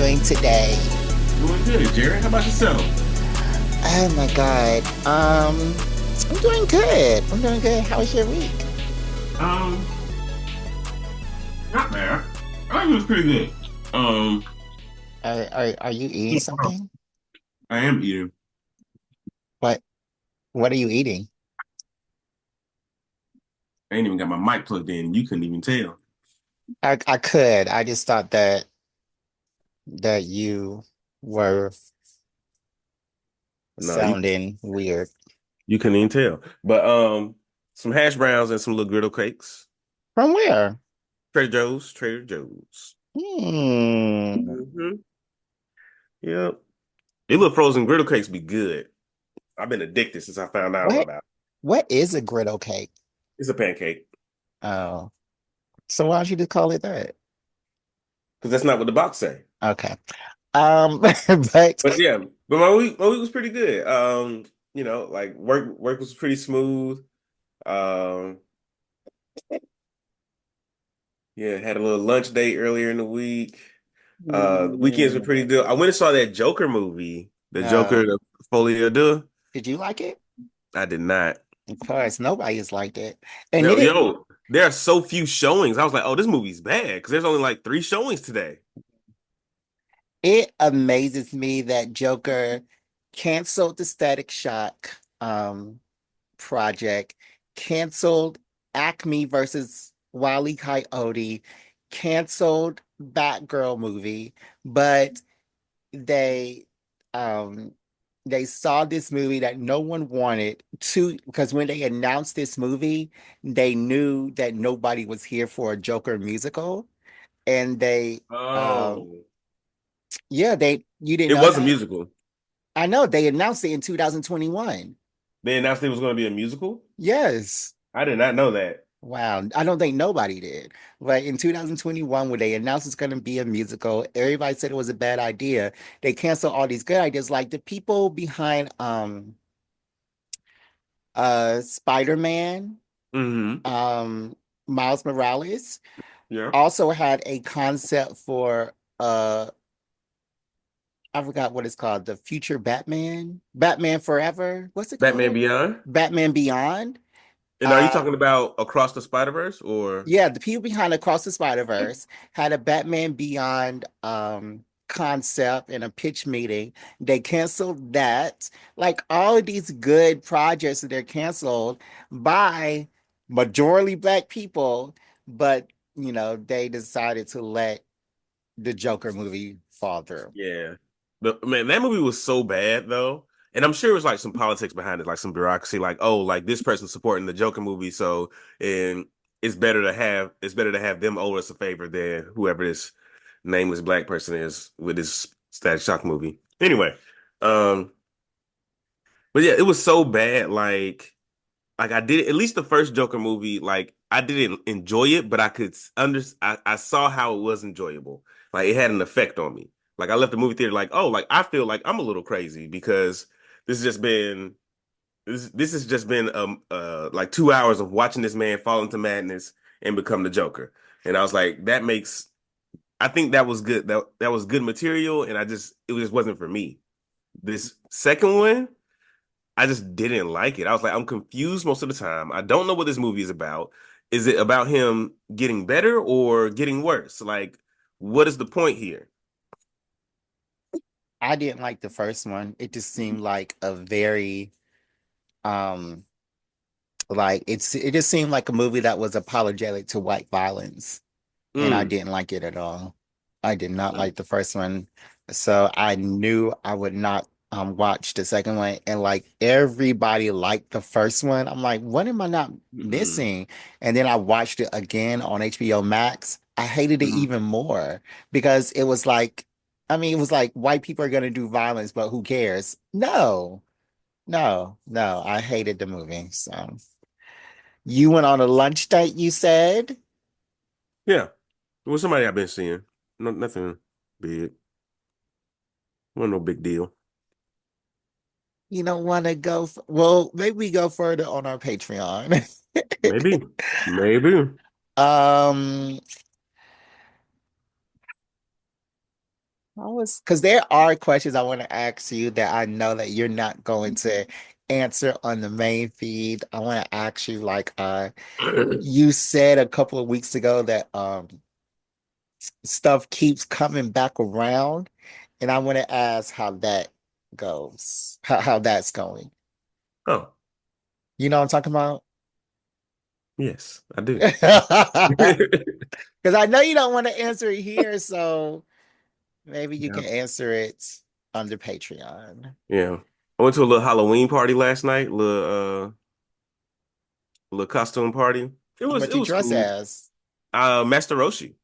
doing today? Doing good, Jerry. How about yourself? Oh my God. I'm doing good. I'm doing good. How was your week? Um, Not bad. I think it was pretty good. Um, Are you eating something? I am eating. What what are you eating? I ain't even got my mic plugged in. You couldn't even tell. I could. I just thought that you were No, you sounding weird. you couldn't even tell. But some hash browns and some little griddle cakes. From where? Trader Joe's. Trader Joe's. Hmm. Hmm. Yep. These little frozen griddle cakes be good. I've been addicted since I found out What about it. what is a griddle cake? It's a pancake. Oh, so why don't you just call it that? Because that's not what the box say. Okay. But But yeah, but my week was pretty good. Like work was pretty smooth. Um, yeah, had a little lunch date earlier in the week. The weekends were pretty good. I went and saw that Joker movie, the uh, Joker, the Folie à Deux. did you like it? I did not. Of course, nobody has liked it. And Yo, it yo, there are so few showings. I was like, oh, this movie's bad because there's only like three showings today. it amazes me that Joker canceled the Static Shock project, canceled Acme versus Wile E. Coyote, canceled Batgirl movie, but they um they saw this movie that no one wanted to because when they announced this movie, they knew that nobody was here for a Joker musical. And they Oh, yeah, they you didn't it know was a that? musical. I know they announced it in 2021. They announced it was going to be a musical. Yes. I did not know that. Wow. I don't think nobody did. But in 2021, when they announced it's going to be a musical, everybody said it was a bad idea. They canceled all these good ideas. Like the people behind Spider-Man, Hmm. um Miles Morales Yeah. also had a concept for I forgot what it's called, the future Batman, Batman Forever. What's it Batman called? Beyond. Batman Beyond. And are you Uh talking about Across the Spider-Verse or? yeah, the people behind Across the Spider-Verse had a Batman Beyond concept in a pitch meeting. They canceled that. Like all of these good projects that they're canceled by majority black people, but they decided to let the Joker movie fall through. Yeah. Man, that movie was so bad though. And I'm sure it was like some politics behind it, like some bureaucracy, like, oh, like this person's supporting the Joker movie, so and it's better to have them owe us a favor than whoever this nameless black person is with this Static Shock movie. Anyway, um, but yeah, it was so bad, like I did at least the first Joker movie, like I didn't enjoy it, but I saw how it was enjoyable. Like it had an effect on me. Like I left the movie theater like, oh, like I feel like I'm a little crazy because this has just been this has just been like 2 hours of watching this man fall into madness and become the Joker. And I was like, I think that was good. That was good material, and it just wasn't for me. This second one, I just didn't like it. I was like, I'm confused most of the time. I don't know what this movie is about. Is it about him getting better or getting worse? Like, what is the point here? I didn't like the first one. It just seemed like a very um it just seemed like a movie that was apologetic to white violence, and I Mm. didn't like it at all. I did not like the first one, so I knew I would not watch the second one. And like everybody liked the first one. I'm like, what am I not Mm-mm. missing? And then I watched it again on HBO Max. I hated it Mhm. even more because it was like, I mean, it was like white people are gonna do violence, but who cares? No, no, no. I hated the movie. So you went on a lunch date, you said? Yeah. It was somebody I've been seeing. No, nothing big. Wasn't no big deal. You don't want to go well, maybe we go further on our Patreon. Maybe. Maybe. Um, I was because there are questions I want to ask you that I know that you're not going to answer on the main feed. I want to ask you like you said a couple of weeks ago that stuff keeps coming back around, and I want to ask how that goes, how that's going. Oh, You know what I'm talking about? yes, I do. Because I know you don't want to answer it here, so maybe you Yeah. can answer it under Patreon. Yeah. I went to a little Halloween party last night, little costume party. It What you was dress cool. as? Master Roshi.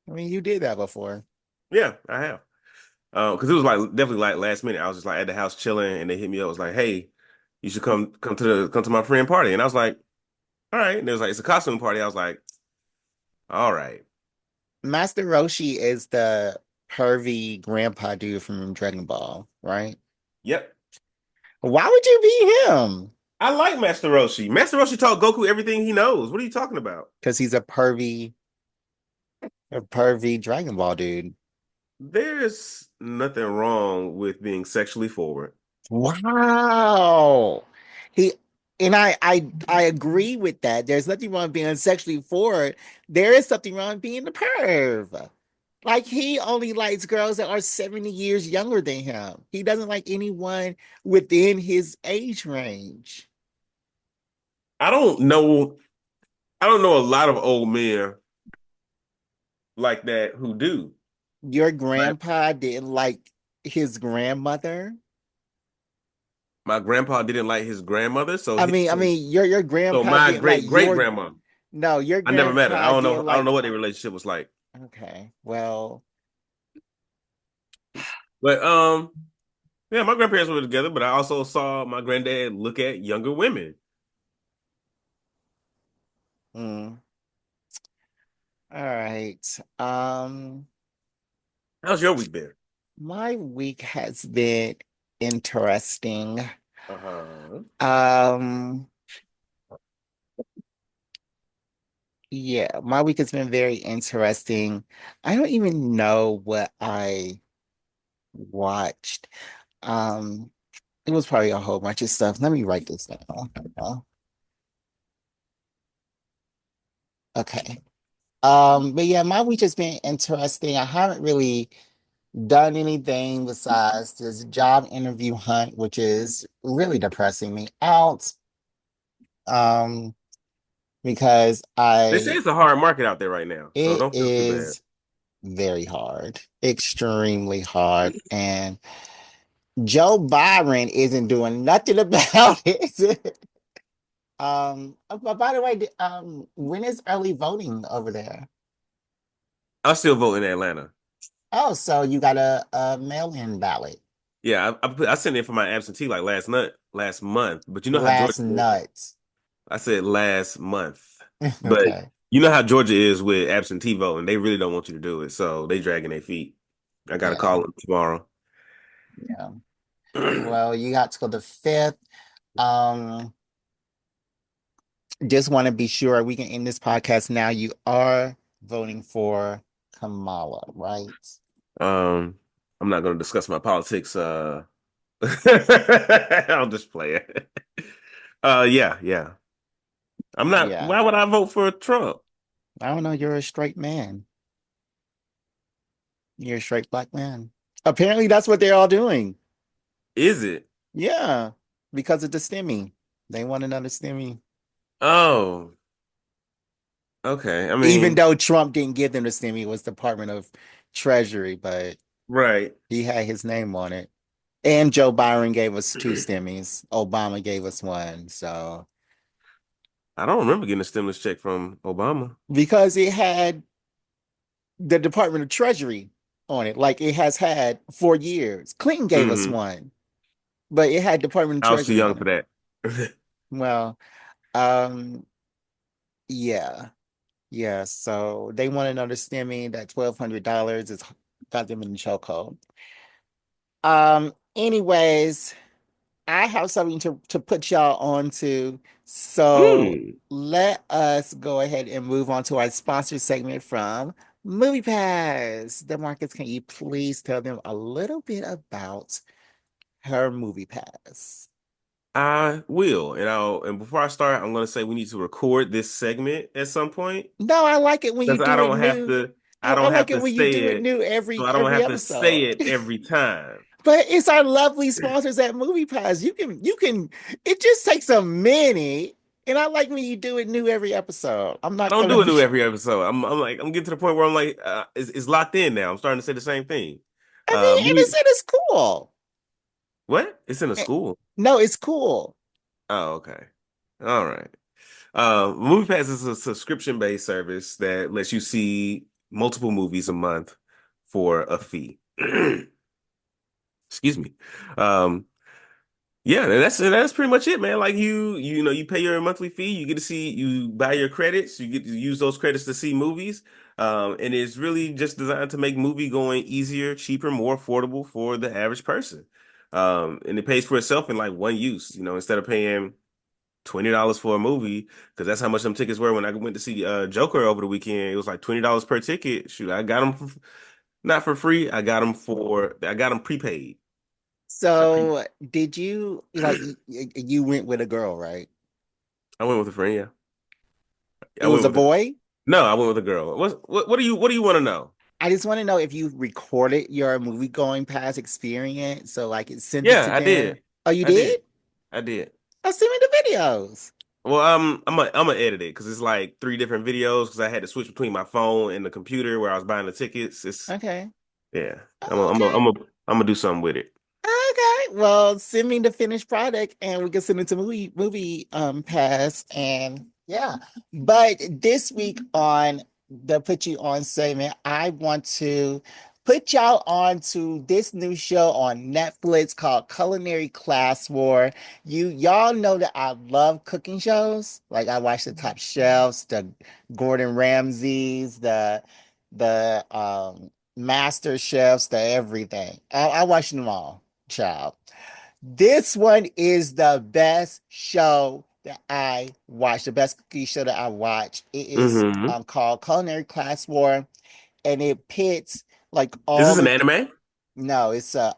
I mean, you did that before. Yeah, I have. Because it was like definitely like last minute. I was just like at the house chilling, and they hit me up. It was like, "Hey, you should come to my friend party." And I was like, "All right." And it was like it's a costume party. I was like, "All right." Master Roshi is the pervy grandpa dude from Dragon Ball, right? Yep. Why would you be him? I like Master Roshi. Master Roshi taught Goku everything he knows. What are you talking about? Because he's a pervy Dragon Ball dude. There's nothing wrong with being sexually forward. Wow. He and I agree with that. There's nothing wrong with being sexually forward. There is something wrong with being a perv. Like he only likes girls that are 70 years younger than him. He doesn't like anyone within his age range. I don't know. I don't know a lot of old men like that who do. Your But grandpa didn't like his grandmother. my grandpa didn't like his grandmother, Your so grandpa my didn't like great your grandma. no, your I never met her. grandpa didn't I don't like know what their relationship was like. okay. Well, But yeah, my grandparents were together, but I also saw my granddad look at younger women. mm, all right. How's your week been? My week has been interesting. Uh-huh. Um, yeah, my week has been very interesting. I don't even know what I watched. Um, it was probably a whole bunch of stuff. Let me write this down. Okay. But yeah, my week has been interesting. I haven't really done anything besides this job interview hunt, which is really depressing me out. Um, because They say I it's a hard market out there right now, so it don't feel too bad. is very hard, extremely hard, and Joe Byron isn't doing nothing about it. But by the way, when is early voting over there? I'll still vote in Atlanta. Oh, so you got a mail-in ballot Yeah, I sent in for my absentee like last month, but you know how Georgia last is. nuts. I said last month, but Okay. you know how Georgia is with absentee voting. They really don't want you to do it, so they dragging their feet. I got to Yeah. call them tomorrow. Yeah. Well, you got till the 5th. Um, just want to be sure we can end this podcast now. You are voting for Kamala, right? Um, I'm not going to discuss my politics. I'll just play it. Yeah, yeah. I'm not. Yeah. Why would I vote for Trump? I don't know. You're a straight man. You're a straight black man. Apparently, that's what they're all doing. Is it? Yeah, because of the STEMI. They want another STEMI. Oh, okay. I Even mean, though Trump didn't give them the STEMI, it was Department of Treasury, but right. he had his name on it. And Joe Byron gave us two STEMIs. Obama gave us one. So I don't remember getting a stimulus check from Obama. because it had the Department of Treasury on it, like it has had for years. Clinton gave us Hmm. one, but it had Department of I was too Treasury young on for it. that. Well, um, yeah, yeah. So they want another STEMI. That $1,200 is got them in the chokehold. Anyways, I have something to put y'all on to. So Mm. let us go ahead and move on to our sponsor segment from Movie Pass. Demarcus, can you please tell them a little bit about her Movie Pass? I will, and before I start, I'm gonna say we need to record this segment at some point No, I like it when you because do it new. I I don't like have it to when you say do it it, new so I don't every have to episode. say it every time. But it's our lovely sponsors at Movie Pass. It just takes a minute. And I like when you do it new every episode. I'm I not don't gonna do it be new every episode. I'm getting to the point where I'm like, it's locked in now. I'm starting to say the same thing. I mean, and Movie, it's cool. what? It's in a Eh, school. No, it's cool. Oh, okay. All right. MoviePass is a subscription-based service that lets you see multiple movies a month for a fee. Excuse me. Um, yeah, and that's pretty much it, man. Like you pay your monthly fee, you get to see, you buy your credits, you get to use those credits to see movies. And it's really just designed to make movie going easier, cheaper, more affordable for the average person. And it pays for itself in like one use, instead of paying $20 for a movie, because that's how much them tickets were when I went to see Joker over the weekend. It was like $20 per ticket. Shoot, I got them not for free. I got them prepaid. I pre So, did you like you went with a girl, right? I went with a friend, yeah. I It was went a with a boy. No, I went with a girl. What do you want to know? I just want to know if you recorded your movie going past experience, so like it sent it Yeah, to I them. did. Oh, you I did. did? I did. Oh, send me the videos. Well, I'm gonna edit it because it's like three different videos because I had to switch between my phone and the computer where I was buying the tickets. It's Okay. Yeah. I'm Oh, gonna I'm gonna okay. I'm gonna I'm gonna do something with it. Okay, well, send me the finished product and we can send it to movie pass and yeah. But this week on the Put You On segment, I want to put y'all on to this new show on Netflix called Culinary Class War. Y'all know that I love cooking shows. Like I watch the Top Chefs, the Gordon Ramsays, the Master Chefs, the everything. I watch them all, child. This one is the best show that I watched, the best cookie show that I watched. It is Hmm. called Culinary Class War, and it pits like Is this all an of anime? no, it's a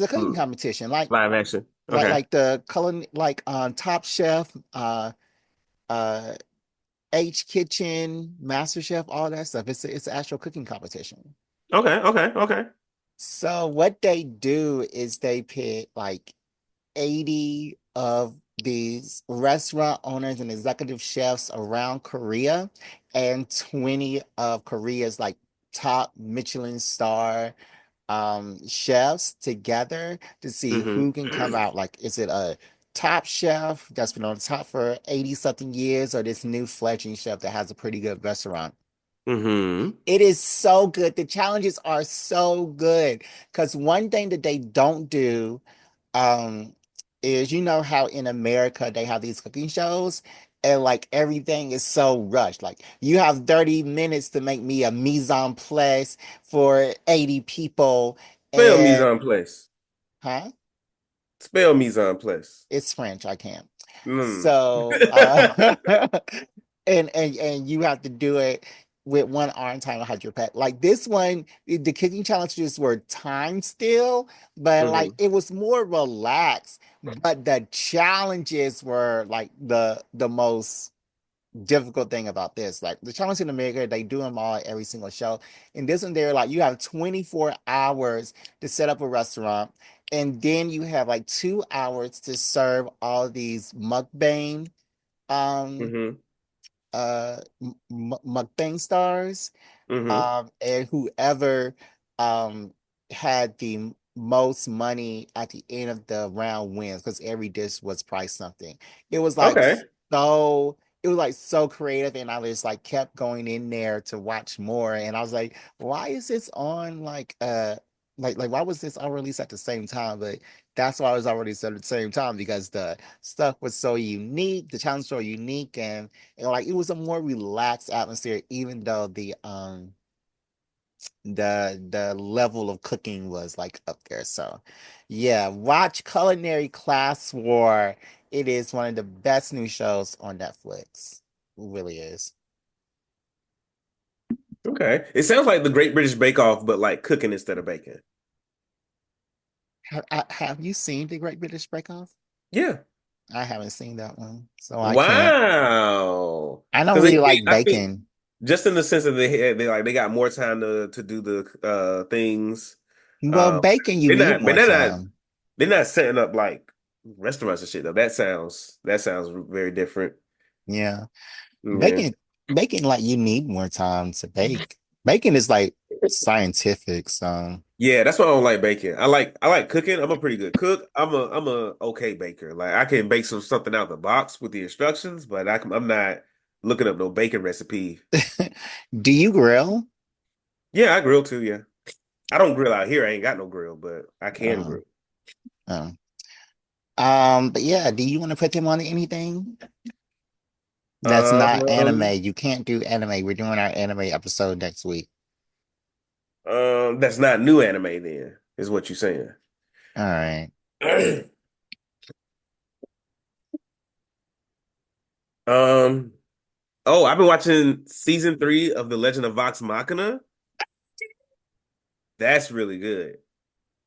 cooking Mm, competition, like Live action. like Okay. like the colon like Top Chef, uh H Kitchen, Master Chef, all that stuff. It's an actual cooking competition. Okay. Okay. Okay. So what they do is they pit like 80 of these restaurant owners and executive chefs around Korea and 20 of Korea's like top Michelin star chefs together to see Hmm. who can come out. Like, is it a top chef that's been on top for 80 something years or this new fledgling chef that has a pretty good restaurant? Hmm. It is so good. The challenges are so good because one thing that they don't do um is how in America they have these cooking shows and like everything is so rushed. Like you have 30 minutes to make me a mise en place for 80 people Spell mise and en place. huh? Spell mise en place. It's French, I can't. Mm. So and you have to do it with one arm time behind your pet. Like this one, the cooking challenges were time still, but like Hmm. it was more relaxed. But the challenges were like the most difficult thing about this. Like the challenge in America, they do them all at every single show. And this one, they're like you have 24 hours to set up a restaurant, and then you have like 2 hours to serve all these mukbang um Hmm. mukbang stars Hmm. and whoever had the most money at the end of the round wins because every dish was priced something. It was like Okay. so it was like so creative and I just like kept going in there to watch more and I was like, why is this on like why was this all released at the same time? But that's why I was already said at the same time because the stuff was so unique, the challenge was so unique and like it was a more relaxed atmosphere even though the level of cooking was like up there. So yeah, watch Culinary Class War. It is one of the best new shows on Netflix. It really is. Okay. It sounds like the Great British Bake Off, but like cooking instead of baking. Have you seen The Great British Bake Off? Yeah. I haven't seen that one, so I can't. Wow. I don't Because really like I think bacon. just in the sense that they got more time to do the things. Well, Um, bacon, you they're need not, but more time. they're not setting up like restaurants and shit though. That sounds very different. Yeah. Yeah. Bacon, bacon, like you need more time to bake. Bacon is like scientific, so Yeah, that's why I don't like baking. I like cooking. I'm a pretty good cook. I'm a okay baker. Like I can bake something out the box with the instructions, but I'm not looking up no baking recipe. do you grill? Yeah, I grill too. Yeah, I don't grill out here. I ain't got no grill, but I can Oh, grill. oh. But yeah, do you want to put them on anything that's not Um, anime? You can't do anime. We're doing our anime episode next week. that's not new anime then, is what you're saying. All right. Um, oh, I've been watching season 3 of The Legend of Vox Machina. That's really good.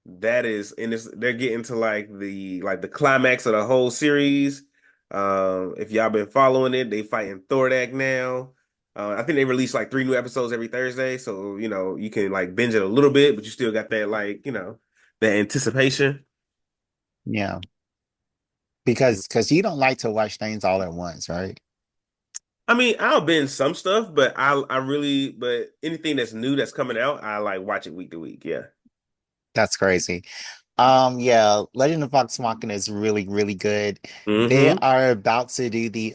That is, and they're getting to like the climax of the whole series. If y'all been following it, they fighting Thordak now. I think they release like 3 new episodes every Thursday, so you know you can like binge it a little bit, but you still got that like that anticipation. Yeah. Because you don't like to watch things all at once, right? I mean, I'll binge some stuff, but I really but anything that's new that's coming out, I like watch it week to week. Yeah. That's crazy. Yeah, Legend of Vox Machina is really, really good. They Mm-hmm. are about to do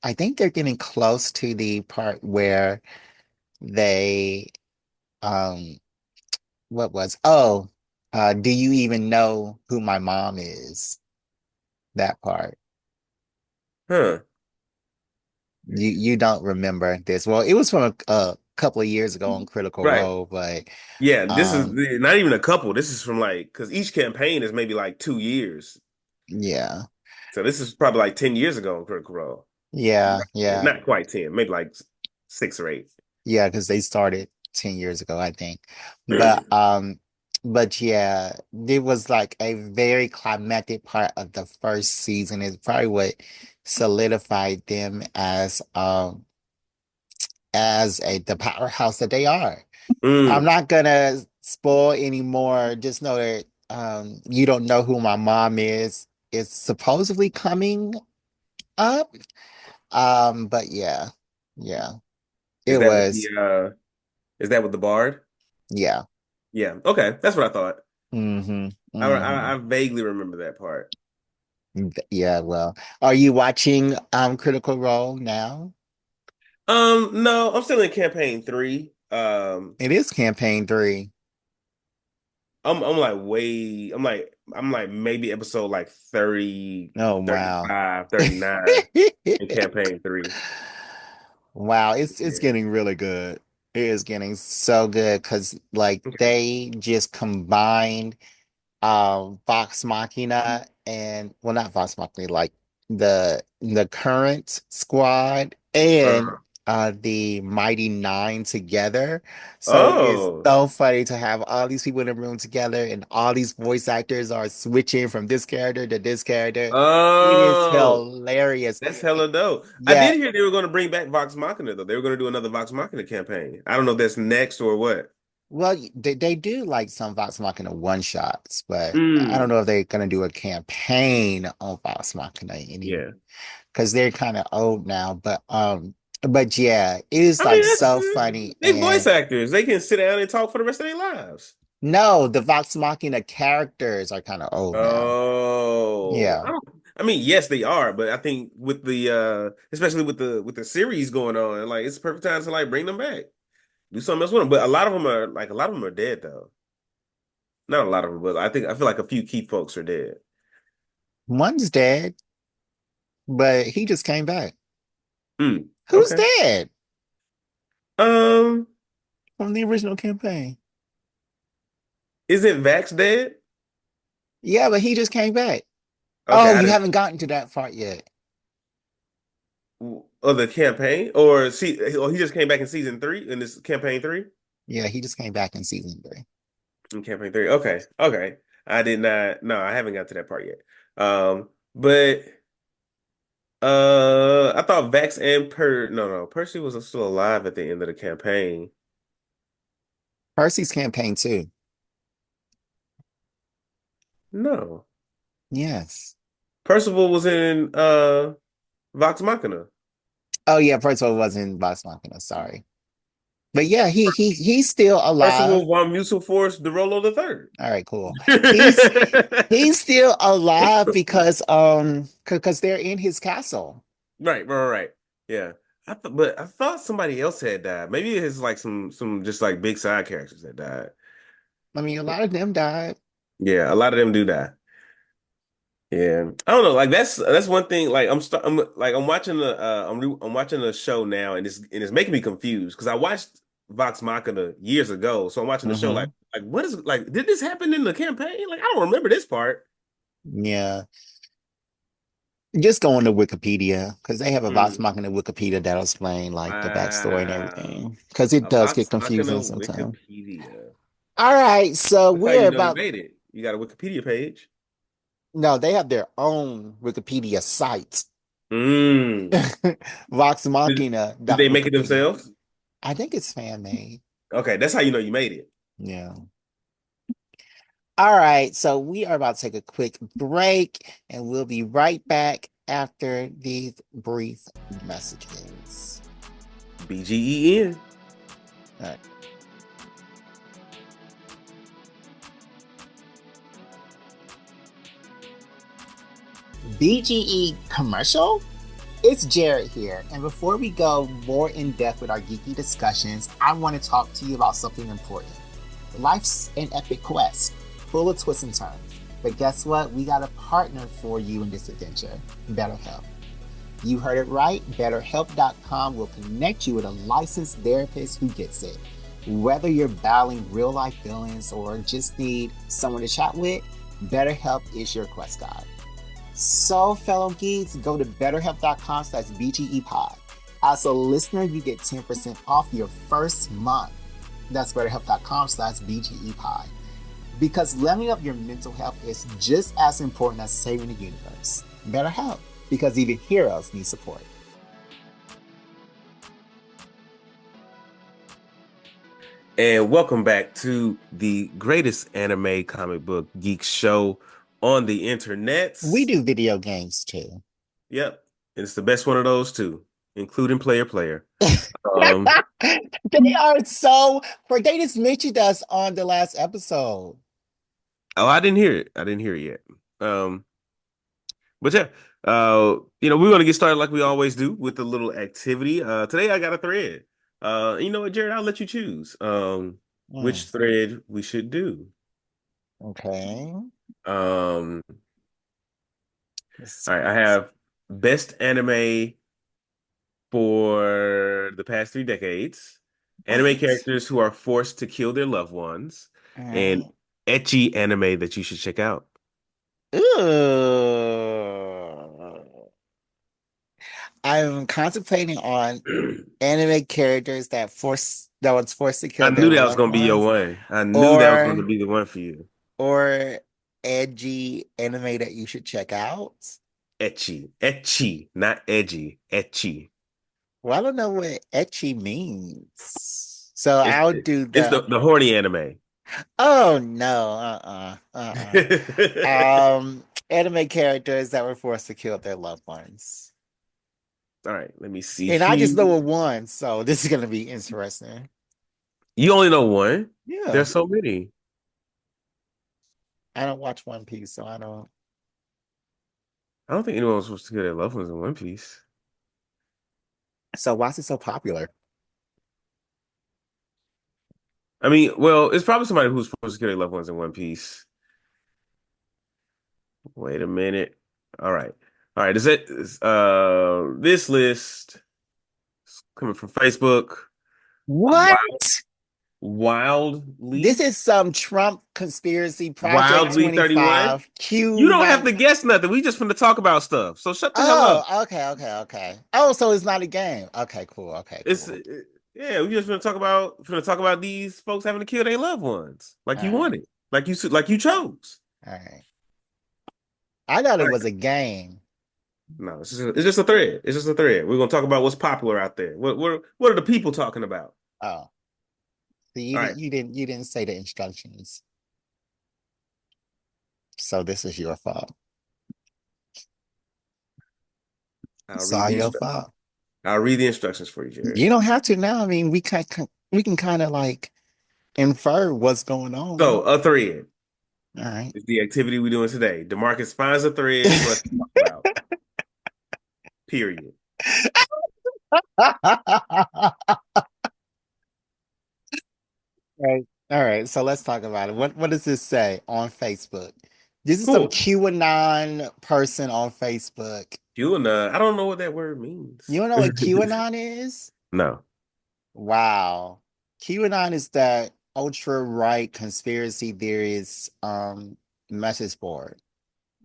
I think they're getting close to the part where they um what was do you even know who my mom is? That part. Huh. You don't remember this. Well, it was from a couple of years ago on Critical Right. Role, but Yeah, this is um not even a couple. This is from like because each campaign is maybe like 2 years. yeah. So this is probably like 10 years ago on Critical Role. Yeah, yeah. Not quite 10, maybe like 6 or 8. Yeah, because they started 10 years ago, I think. But yeah, it was like a very climactic part of the first season. It's probably what solidified them as the powerhouse that they are. I'm Mm. not gonna spoil anymore. Just know that you don't know who my mom is. It's supposedly coming up. But yeah, yeah, Is it that with the was, is that with the Bard? yeah. Yeah. Okay, that's what I thought. Hmm. Hmm. I vaguely remember that part. Yeah, well, are you watching Critical Role now? No, I'm still in campaign 3. It is campaign 3. I'm like way I'm like maybe episode like 30, Oh wow. 35, 39 in campaign 3. Wow, it's Yeah. getting really good. It is getting so good because like Okay. they just combined Vox Machina and well not Vox Machina, like the current squad and Uh, the Mighty Nine together. So it's oh. so funny to have all these people in a room together and all these voice actors are switching from this character to this character. It is Oh. hilarious. That's hella dope. I Yeah, did hear they were going to bring back Vox Machina though. They were going to do another Vox Machina campaign. I don't know if that's next or what. well, they do like some Vox Machina one shots, but I don't Mm. know if they're gonna do a campaign on Vox Machina anymore Yeah. because they're kind of old now. But yeah, it is I mean, like so funny. they voice And actors. They can sit down and talk for the rest of their lives. no, the Vox Machina characters are kind of old now. Oh, Yeah. I mean, yes, they are, but I think with the especially with the series going on, like it's a perfect time to like bring them back, do something else with them. But a lot of them are dead though. Not a lot of them, but I feel like a few key folks are dead. One's dead, but he just came back. Mm, Who's okay. dead Um, from the original campaign? isn't Vax dead? Yeah, but he just came back. Okay, Oh, I you didn't. haven't gotten to that part yet. of the campaign, or or he just came back in season three in this campaign three. Yeah, he just came back in season three. In campaign three, okay, okay. I did not. No, I haven't got to that part yet. But I thought Vax and no, Percy was still alive at the end of the campaign. Percy's campaign too. No, Yes. Percival was in Vox Machina. Oh yeah, Percival wasn't in Vox Machina, sorry. But yeah, he's still alive. Percival von Mutual Force DeRollo the third. All right, cool. He's he's still alive because they're in his castle. Right. Yeah. But I thought somebody else had died. Maybe it's like some just like big side characters that died. I mean, a lot of them died. Yeah, a lot of them do die. Yeah, I don't know. Like that's one thing. Like I'm like I'm watching I'm watching the show now, and it's making me confused because I watched Vox Machina years ago, so I'm watching the show Hmm. like what is like did this happen in the campaign? Like I don't remember this part. Yeah. Just go on to Wikipedia because they have a Vox Hmm. Machina Wikipedia that'll explain like the backstory and Wow, everything. Because it a does get Vox Machina confusing sometimes. Wikipedia. All right, so That's how you we're know you about made it. You got a Wikipedia page. no, they have their own Wikipedia site. Mm. Vox Did, Machina did dot they make it Wikipedia. themselves? I think it's fan made. Okay, that's how you know you made it. Yeah. All right, so we are about to take a quick break and we'll be right back after these brief messages. BGEN. All right. BGE commercial? It's Jared here, and before we go more in depth with our geeky discussions, I want to talk to you about something important. Life's an epic quest, full of twists and turns. But guess what? We got a partner for you in this adventure, BetterHelp. You heard it right. BetterHelp.com will connect you with a licensed therapist who gets it. Whether you're battling real life feelings or just need someone to chat with, BetterHelp is your quest guide. So, fellow geeks, go to betterhelp.com/BGEpod. As a listener, you get 10% off your first month. That's betterhelp.com/BGEpod. Because leveling up your mental health is just as important as saving the universe. BetterHelp, because even heroes need support. And welcome back to the greatest anime comic book geek show on the We internets. do video games too. Yep. It's the best one of those too, including Player. Um, They are so, for they just mentioned us on the last episode. oh, I didn't hear it. I didn't hear it yet. But yeah, we're gonna get started like we always do with a little activity. Today I got a thread. You know what, Jared? I'll let you choose. Which Hmm, thread we should do. okay. Um, This all right, I is have best anime for the past 3 decades, anime what? characters who are forced to kill their loved ones, All and right. etchy anime that you should check out. Ooh. I'm contemplating on anime characters that was forced to I kill their knew that was loved gonna be your ones, one. I knew that was gonna or be the one for you. or edgy anime that you should check out. Etchy, not edgy. Etchy. Well, I don't know what etchy means. So It's I'll do it's the the horny anime. oh no, anime characters that were forced to kill their loved ones. All right, let me see And I just here. know of one, so this is gonna be interesting. You only know one. Yeah. There's so many. I don't watch One Piece, so I don't. I don't think anyone was supposed to kill their loved ones in One Piece. So why is it so popular? I mean, well, it's probably somebody who's supposed to kill their loved ones in One Piece. Wait a minute. All right. All right. This list is coming from Facebook. Wow. What? This Wildly, is some Trump conspiracy Project Wildly 31. 25 You don't have Q9. to guess nothing. We just finna talk about stuff. So shut the hell up. Oh, okay. Oh, so it's not a game. Okay, cool. Okay, It's cool. yeah, we just finna talk about these folks having to kill their loved ones like All you right. wanted, like you chose. All right. I thought All it right. was a game. No, it's just a thread. It's just a thread. We're gonna talk about what's popular out there. What are the people talking about? Oh, so All right, you didn't say the instructions. So this is your fault. I'll It's read all the your instru- fault. I'll read the instructions for you, Jared. You don't have to now. I mean, we can kind of like infer what's going So on. a thread All right. is the activity we're doing today. DeMarcus finds a thread for us to talk about. Period. Right. All right. So let's talk about it. What does this say on Facebook? This is some Cool. QAnon person on Facebook. I don't know what that word You means. don't know what QAnon is? No. Wow. QAnon is that ultra right conspiracy theorist message board.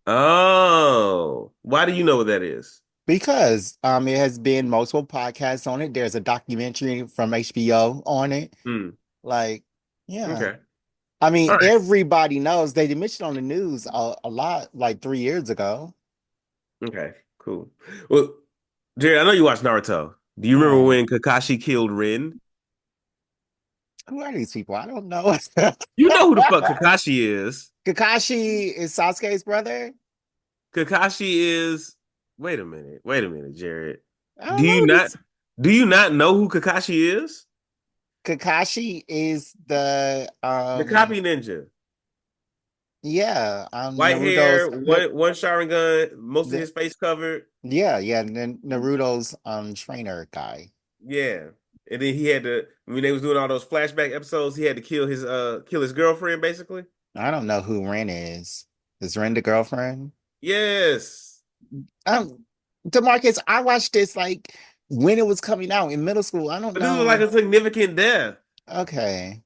Oh, why do you know what that is? Because it has been multiple podcasts on it. There's a documentary from HBO on it. Hmm. Like, yeah. Okay. I mean, All right. everybody knows they mentioned on the news a lot like 3 years ago. Okay. Cool. Well, Jerry, I know you watched Naruto. Do you remember Hmm. when Kakashi killed Rin? Who are these people? I don't know. You know who the fuck Kakashi is. Kakashi is Sasuke's brother? Kakashi is. Wait a minute, Jared. I Do don't know you who not this. do you not know who Kakashi is? Kakashi is The copy ninja. yeah, White hair, Naruto's one Sharingan, most of the his face covered. Naruto's trainer guy. Yeah. And then he had to when they was doing all those flashback episodes, he had to kill his girlfriend basically. I don't know who Ren is. Is Ren the girlfriend? Yes. Um, DeMarcus, I watched this like when it was coming out in middle school. I don't But this was like know. a significant death. Okay.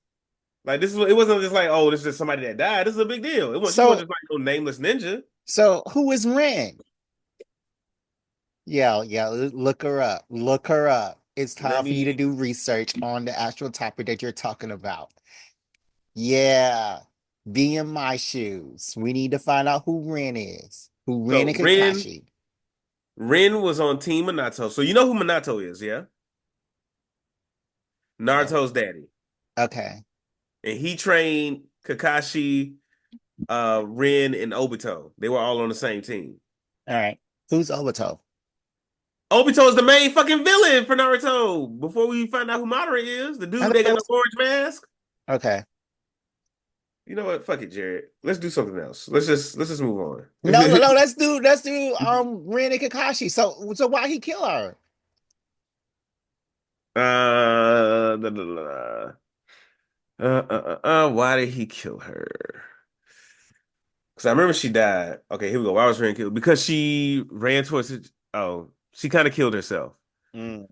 Like it wasn't just like, oh, this is just somebody that died. This is a big deal. She wasn't So just like no nameless ninja. so who is Ren? Yeah, look her up. Look her up. It's Let time for you to me do research on the actual topic that you're talking about. Yeah. Be in my shoes. We need to find out who Ren is. Who Ren so and Ren Kakashi. Ren was on Team Minato. So you know who Minato is, yeah? Oh, Naruto's daddy. okay. And he trained Kakashi, Ren, and Obito. They were all on the same team. All right. Who's Obito? Obito is the main fucking villain for Naruto. Before we find out who Madara is, the I dude thought that it got the was orange mask. okay. You know what? Fuck it, Jared. Let's do something else. Let's just move on. No. Let's do Ren and Kakashi. So why he kill her? Da, da, da, da. Why did he kill her? Because I remember she died. Okay, here we go. Why was Ren killed? Because she ran towards it. Oh, she kind of killed herself. Mm,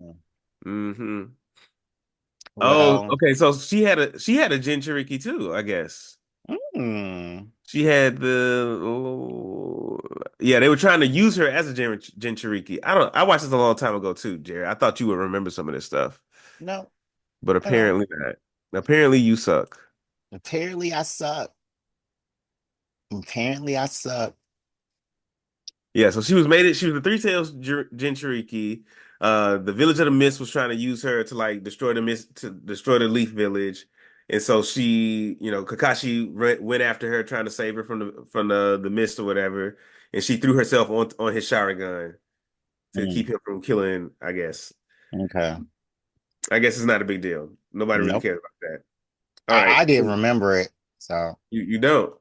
Hmm. Oh, well, okay. So she had a Jinchuriki too, I guess. mm, She had the oh, yeah. They were trying to use her as a Jinchuriki. I watched this a long time ago too, Jerry. I thought you would remember some of this stuff, no, but I don't. apparently not. Apparently you suck. Apparently I suck. Apparently I suck. Yeah, so she was made it. She was the Three Tails Jinchuriki. The Village of the Mist was trying to use her to like destroy the mist to destroy the Leaf Village, and so Kakashi went after her trying to save her from the mist or whatever, and she threw herself on his Sharingan to keep Mm, him from killing. okay. I guess it's not a big deal. Nobody really Nope. cares about that. All right, I didn't cool. remember it. So You don't.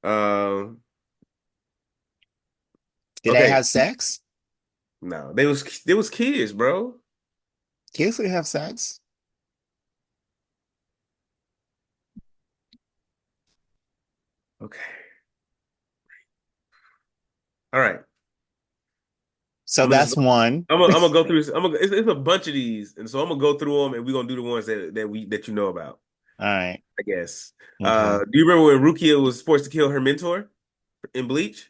Um, did they okay, have sex? no, they was kids, bro. Kids can have sex. Okay, all right. So I'm gonna just that's one. I'm gonna go through this. It's a bunch of these, and so I'm gonna go through them, and we're gonna do the ones that you know about. All right. I guess. Okay. Do you remember when Rukia was forced to kill her mentor in Bleach?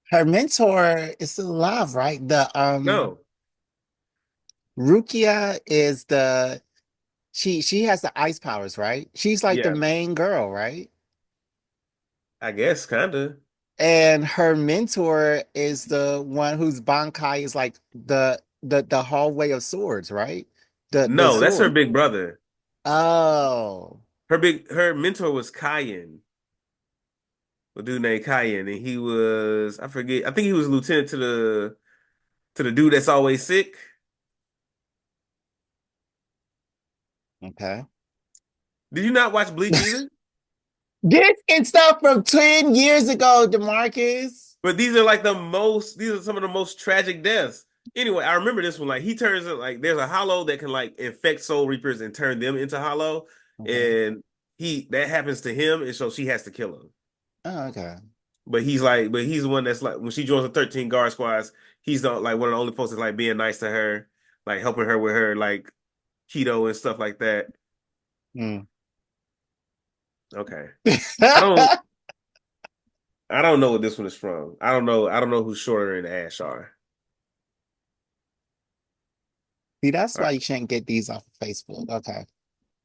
Her mentor is still alive, right? The No, Rukia is the she has the ice powers, right? She's like the yeah, main girl, right? I guess kind of. And her mentor is the one whose Bankai is like the hallway of swords, right? The No, that's her sword. big brother. Oh, Her mentor was Kaien, a dude named Kaien, and he was I forget. I think he was lieutenant to the dude that's always sick. okay. Did you not watch Bleach either? This is stuff from 10 years ago, DeMarcus. But these are like these are some of the most tragic deaths. Anyway, I remember this one. Like he turns it like there's a hollow that can like infect Soul Reapers and turn them into hollow, Okay. and he that happens to him, and so she has to kill him. Oh, okay. But he's the one that's like when she joins the 13 guard squads, he's the like one of the only folks that's like being nice to her, like helping her with her like keto and stuff like that. Hmm. Okay. I don't I don't know what this one is from. I don't know who Shorter and Ash are. See, that's All why right. you can't get these off of Facebook. Okay.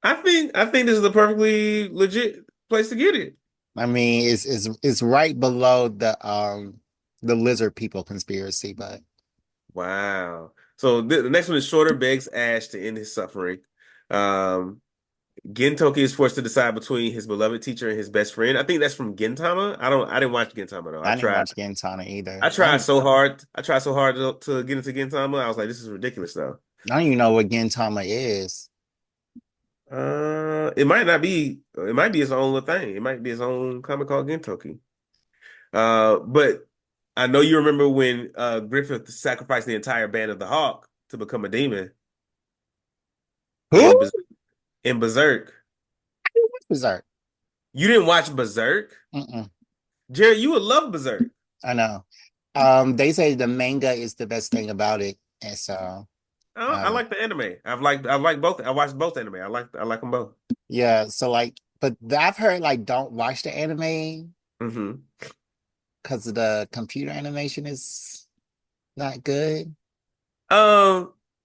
I think this is a perfectly legit place to get it. I mean, it's right below the lizard people conspiracy, but Wow. So the next one is Shorter begs Ash to end his suffering. Um, Gentoki is forced to decide between his beloved teacher and his best friend. I think that's from Gintama. I didn't watch Gintama though. I didn't watch Gintana either. I tried so hard. I tried so hard to get into Gintama. I was like, this is ridiculous though. I don't even know what Gintama is. It might not be. It might be its own little thing. It might be its own comic called Gentoki. But I know you remember when Griffith sacrificed the entire band of the Hawk to become a demon Who? in in Berserk. Berserk. You didn't watch Berserk, Mm-mm. Jared? You would love Berserk. I know. They say the manga is the best thing about it, and so I um, like the anime. I've liked both. I watched both anime. I like them both. yeah. So like, but I've heard like don't watch the anime Hmm. because the computer animation is not good.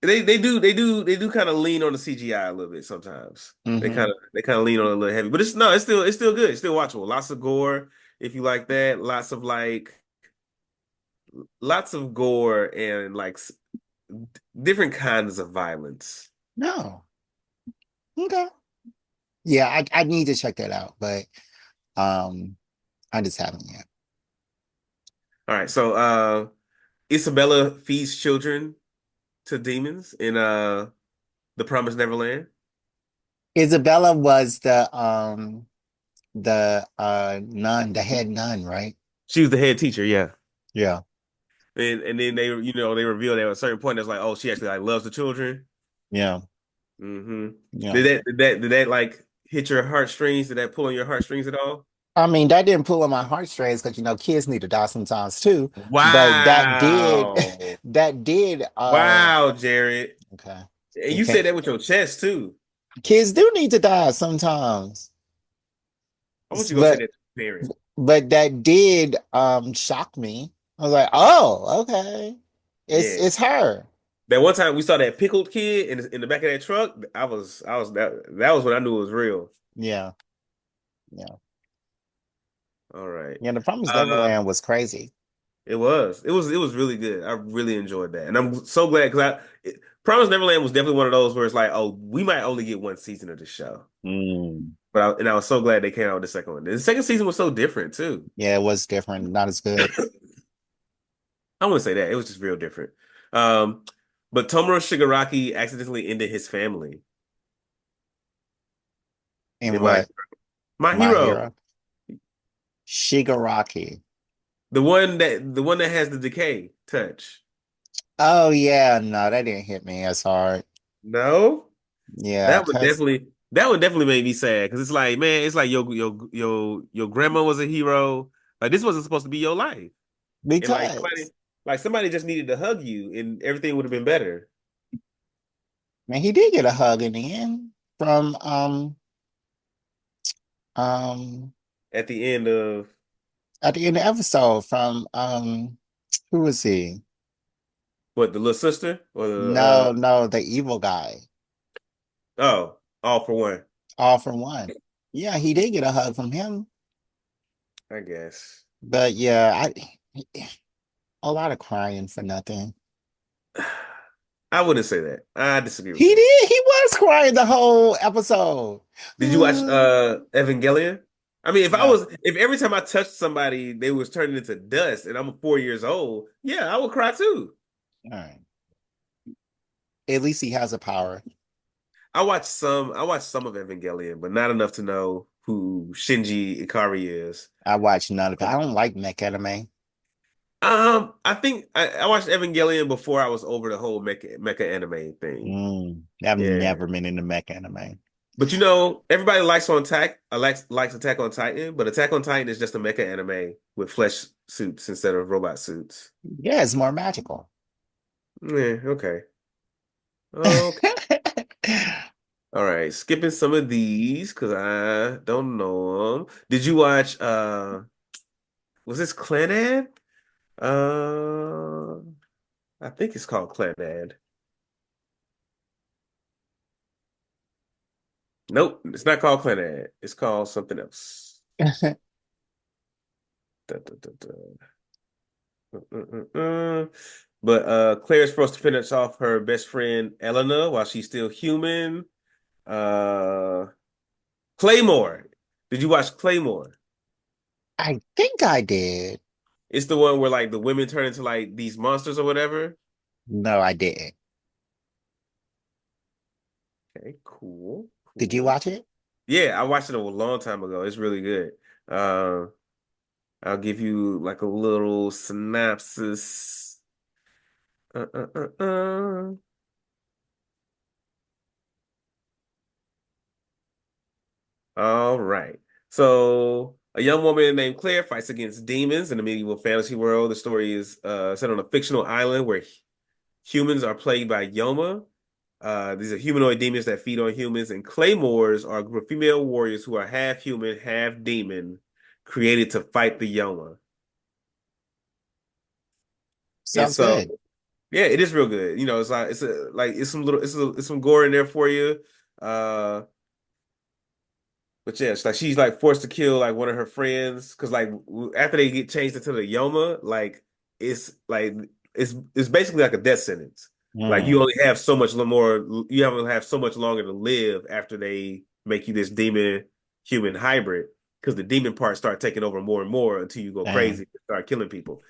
They do kind of lean on the CGI a little bit sometimes. Hmm. They kind of lean on it a little heavy, but it's no, it's still good. It's still watchable. Lots of gore if you like that. Lots of gore and different kinds of violence. No. Okay. Yeah, I need to check that out, but um, I just haven't yet. All right, so Isabella feeds children to demons in The Promised Neverland. Isabella was the nun, the head nun, right? She was the head teacher, yeah. Yeah. And then they revealed at a certain point that's like, oh, she actually like loves the children. Yeah. Hmm. Yeah. Did that like hit your heartstrings? Did that pull on your heartstrings at all? I mean, that didn't pull on my heartstrings because kids need to die sometimes too. But that did Wow. that did Wow, Jared. okay. And It you can't said that with your chest too. kids do need to die sometimes. I want you to go say But that to your parent. that did shock me. I was like, oh, okay. Yeah. It's her. That one time we saw that pickled kid in the back of that truck, that was when I knew it was real. Yeah. Yeah. All right. Yeah, the Promised Uh, Neverland was crazy. it was really good. I really enjoyed that. And I'm so glad Promise Neverland was definitely one of those where it's like, oh, we might only get one season of this show. Mm. And I was so glad they came out with the second one. The second season was so different too. Yeah, it was different, not as good. I wouldn't say that. It was just real different. Um, but Tomura Shigaraki accidentally ended his family In in my what? My My Hero. Hero? Shigaraki. The one that has the decay touch. Oh yeah, no, that didn't hit me as hard. No, Yeah, cause that would definitely make me sad because it's like, man, it's like your grandma was a hero. Like this wasn't supposed to be your life. And because like somebody just needed to hug you and everything would have been better. Man, he did get a hug in the end from um at the end of at the end of the episode from who was he? what, the little sister or the No, no, the evil guy. oh, all for one, All for one. Yeah, he did get a hug from him. I guess. But yeah, a lot of crying for nothing. I wouldn't say that. I disagree with He that. did. He was crying the whole episode. Did you watch Evangelion? I mean, No. if every time I touched somebody they was turning into dust and I'm 4 years old, yeah, I would cry too. All right. At least he has a power. I watched some of Evangelion, but not enough to know who Shinji Ikari is. I watched none of it. I don't like mech anime. I think I watched Evangelion before I was over the whole mecha anime thing. I've Yeah. never been into mech anime. But everybody likes Attack on Titan, but Attack on Titan is just a mecha anime with flesh suits instead of robot suits. Yeah, it's more magical. Yeah, okay. Okay. All right. Skipping some of these because I don't know them. Did you watch was this Clanad? Uh I think it's called Clanad. Nope, it's not called Clanad. It's called something else. Da, da, da, da. Uh. But Claire's supposed to finish off her best friend Elena while she's still human. Uh Claymore. Did you watch Claymore? I think I did. It's the one where like the women turn into like these monsters or whatever. No, I didn't. Okay, cool, Did you cool. watch it? Yeah, I watched it a long time ago. It's really good. Uh, I'll give you like a little synopsis. Uh, uh, uh, uh. All right. So, a young woman named Claire fights against demons in a medieval fantasy world. The story is set on a fictional island where humans are plagued by Yoma. These are humanoid demons that feed on humans, and claymores are a group of female warriors who are half human, half demon, created to fight the Yoma. And Sounds so, good. yeah, it is real good. It's some gore in there for you. Uh, But yeah, she's like forced to kill like one of her friends because like after they get changed into the Yoma, like it's basically like a death sentence. Like you Mm, only have so much more, you only have so much longer to live after they make you this demon human hybrid because the demon parts start taking over more and more until you go crazy dang, and start killing people.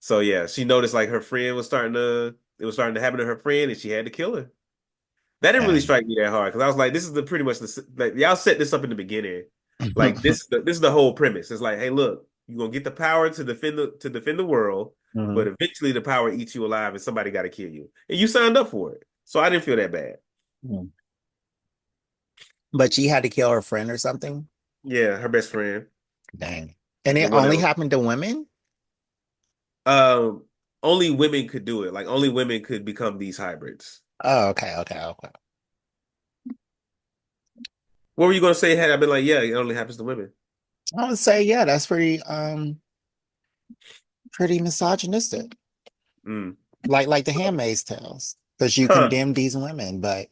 So yeah, she noticed like her friend was starting to it was starting to happen to her friend and she had to kill her. That didn't really dang. strike me that hard because I was like, this is the pretty much the like y'all set this up in the beginning. Like this is the whole premise. It's like, hey, look, you're gonna get the power to defend the world, but Mhm. eventually the power eats you alive and somebody gotta kill you. And you signed up for it. So I didn't feel that bad. Mm. But she had to kill her friend or something? Yeah, her best friend. Dang. And The it one only that happened to women? um only women could do it. Like only women could become these hybrids. Oh, okay, okay, okay. What were you gonna say had I been like, yeah, it only happens to women? I would say, yeah, that's pretty misogynistic. Mm. Like the Handmaid's Tales. Because you Huh. condemn these women, but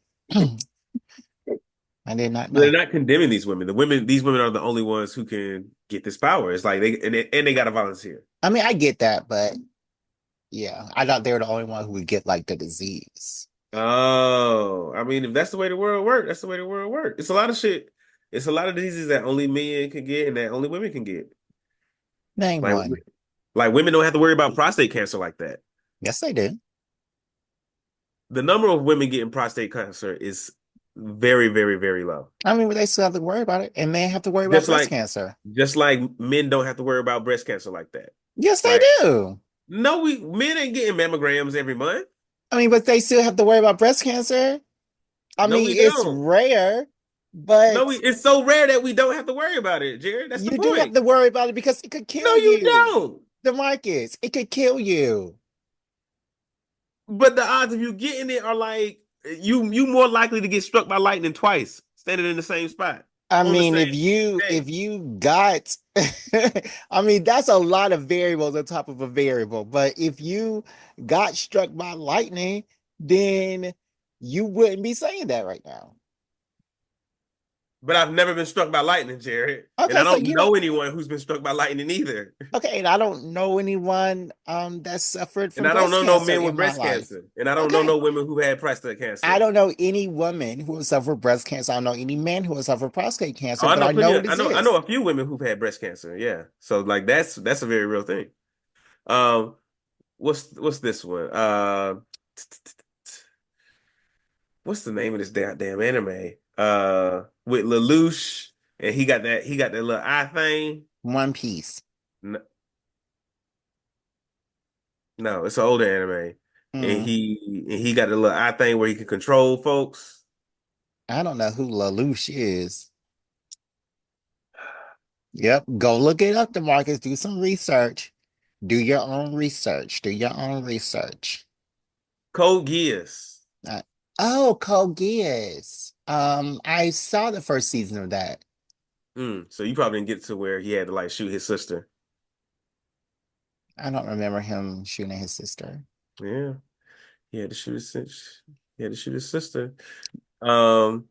I did not They're know. not condemning these women. These women are the only ones who can get this power. It's like they got to volunteer. I mean, I get that, but yeah, I thought they were the only one who would get like the disease. Oh, I mean, if that's the way the world works, that's the way the world works. It's a lot of shit. It's a lot of diseases that only men can get and that only women can get. Name Like, one. like women don't have to worry about prostate cancer like that. Yes, they do. The number of women getting prostate cancer is very, very, very low. I mean, they still have to worry about it, and men have to worry about Just breast like, cancer. just like men don't have to worry about breast cancer like that. Yes, they Like, do. no, we men ain't getting mammograms every month. I mean, but they still have to worry about breast cancer. I No, mean, we it's don't. rare, No, but it's so rare that we don't have to worry about it, Jared. That's the you do have point. to worry about it because it could No, kill you you. don't. DeMarcus, it could kill you. But the odds of you getting it are like You more likely to get struck by lightning twice, standing in the same spot I on the mean, same if day. you got, I mean, that's a lot of variables on top of a variable. But if you got struck by lightning, then you wouldn't be saying that right now. But I've never been struck by lightning, Jared, and Okay, I so don't you don't. know anyone who's been struck by lightning either. Okay, and I don't know anyone that suffered And from I don't breast know no cancer men with in my breast life. cancer, and I don't know Okay, no women who had prostate I cancer. don't know any woman who has suffered breast cancer. I don't know any men who has suffered prostate Oh, cancer, I but know I plenty know of, it I know exists. a few women who've had breast cancer. Yeah, so like that's a very real thing. Um, what's this one? What's the name of this damn anime? With Lelouch, and he got that little eye thing. One Piece. No, no, it's an older anime, and Hmm. he got the little eye thing where he can control folks. I don't know who Lelouch is. Yep, go look it up, DeMarcus. Do some research. Do your own research. Do your own research. Code Geass. Uh, oh, Code Geass. I saw the first season of that. So you probably didn't get to where he had to like shoot his sister. I don't remember him shooting his sister. Yeah, he had to shoot his sis- he had to shoot his sister. Um,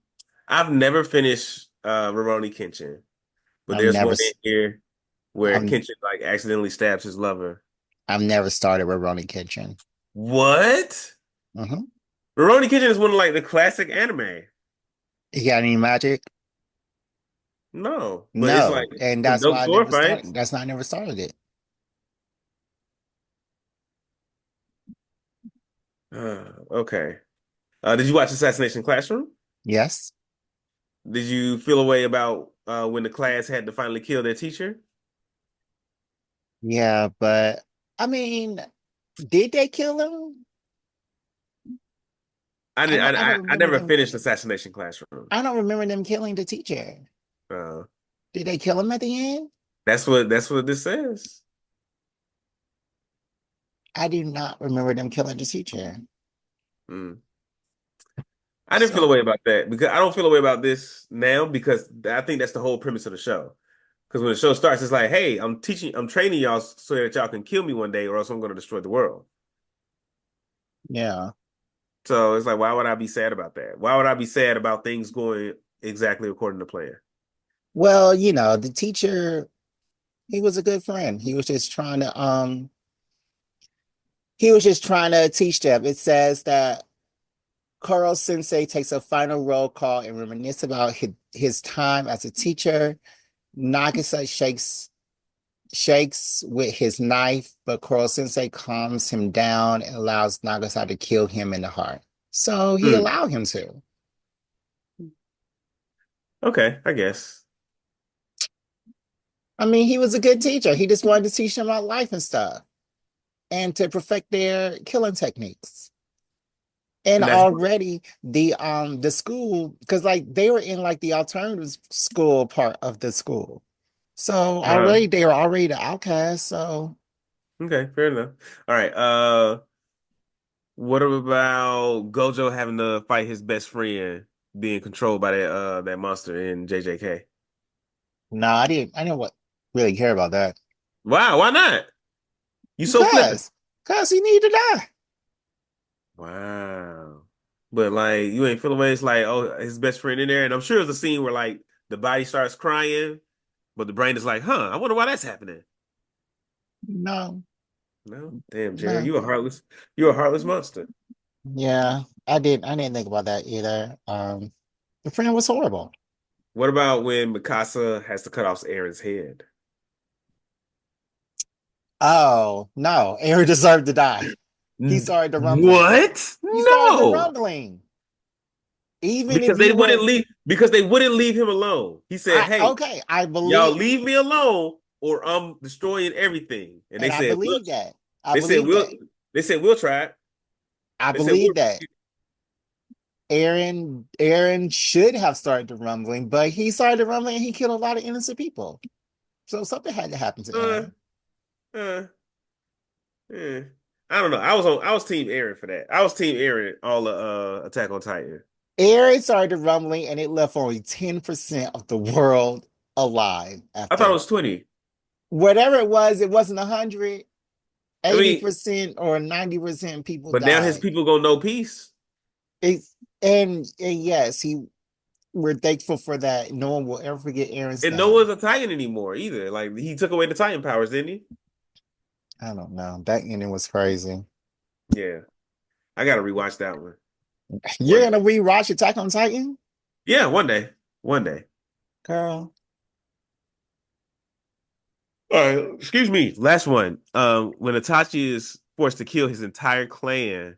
I've never finished Rurouni Kenshin, but I've there's never, one in here where I've, Kenshin like accidentally stabs his lover. I've never started with Ronnie Kitchen. What? Hmm. Rurouni Kenshin is one of like the classic anime. You got any magic? No, but it's like No, and some that's dope why I sword never started. fights. That's why I never started it. Okay. Did you watch Assassination Classroom? Yes. Did you feel a way about when the class had to finally kill their teacher? Yeah, but I mean, did they kill him? I didn't. I don't I remember never them. finished Assassination Classroom. I don't remember them killing the teacher. Uh, Did they kill him at the end? that's what this says. I do not remember them killing the teacher. Mm. I didn't feel a So way about that because I don't feel a way about this now because I think that's the whole premise of the show. Because when the show starts, it's like, hey, I'm training y'all so that y'all can kill me one day, or else I'm going to destroy the world. yeah. So it's like, why would I be sad about that? Why would I be sad about things going exactly according to plan? Well, the teacher, he was a good friend. He was just trying to teach them. It says that Koro Sensei takes a final roll call and reminisce about his time as a teacher. Nagisa shakes with his knife, but Koro Sensei calms him down and allows Nagisa to kill him in the heart. So he Mm. allowed him to. Okay, I guess. I mean, he was a good teacher. He just wanted to teach them about life and stuff and to perfect their killing techniques. And And that's already the school, because like they were in like the alternative school part of the school. So uh, already they were already the outcast. So okay, fair enough. All right. What about Gojo having to fight his best friend being controlled by that monster in JJK? no, I didn't really care about that. Wow, why not? You so flippant. Because he needed to die. Wow. But like you ain't feeling way it's like, oh, his best friend in there. And I'm sure it's a scene where like the body starts crying, but the brain is like, huh, I wonder why that's happening. No, No, damn, Jerry, no. you're a heartless monster. Yeah, I didn't think about that either. The friend was horrible. What about when Mikasa has to cut off Aaron's head? Oh, no, Aaron deserved to die. He started the rumbling. What? He started the No. rumbling. Even if Because they wouldn't leave him alone. He said, "Hey, okay, I y'all believe, leave me alone or I'm destroying everything." And and I believe that. I they said believe we'll that. they said we'll try it. I They said believe we'll that. Aaron should have started the rumbling, but he started the rumbling and he killed a lot of innocent people. So something had to happen to uh Aaron. uh eh. I don't know. I was Team Aaron for that. I was Team Aaron all Attack on Titan. Aaron started rumbling, and it left only 10% of the world alive I thought it after was 20. whatever it wasn't 100, I mean, 80% or 90% people but now his died. people gonna know peace. It's, and yes, we're thankful for that. No one will ever forget Aaron's And no name. one's a Titan anymore either. Like he took away the Titan powers, didn't he? I don't know. That ending was crazy. Yeah. I gotta rewatch that one You're one day. gonna rewatch Attack on Titan, Yeah, one day. One day. girl? All right, excuse me. Last one. When Itachi is forced to kill his entire clan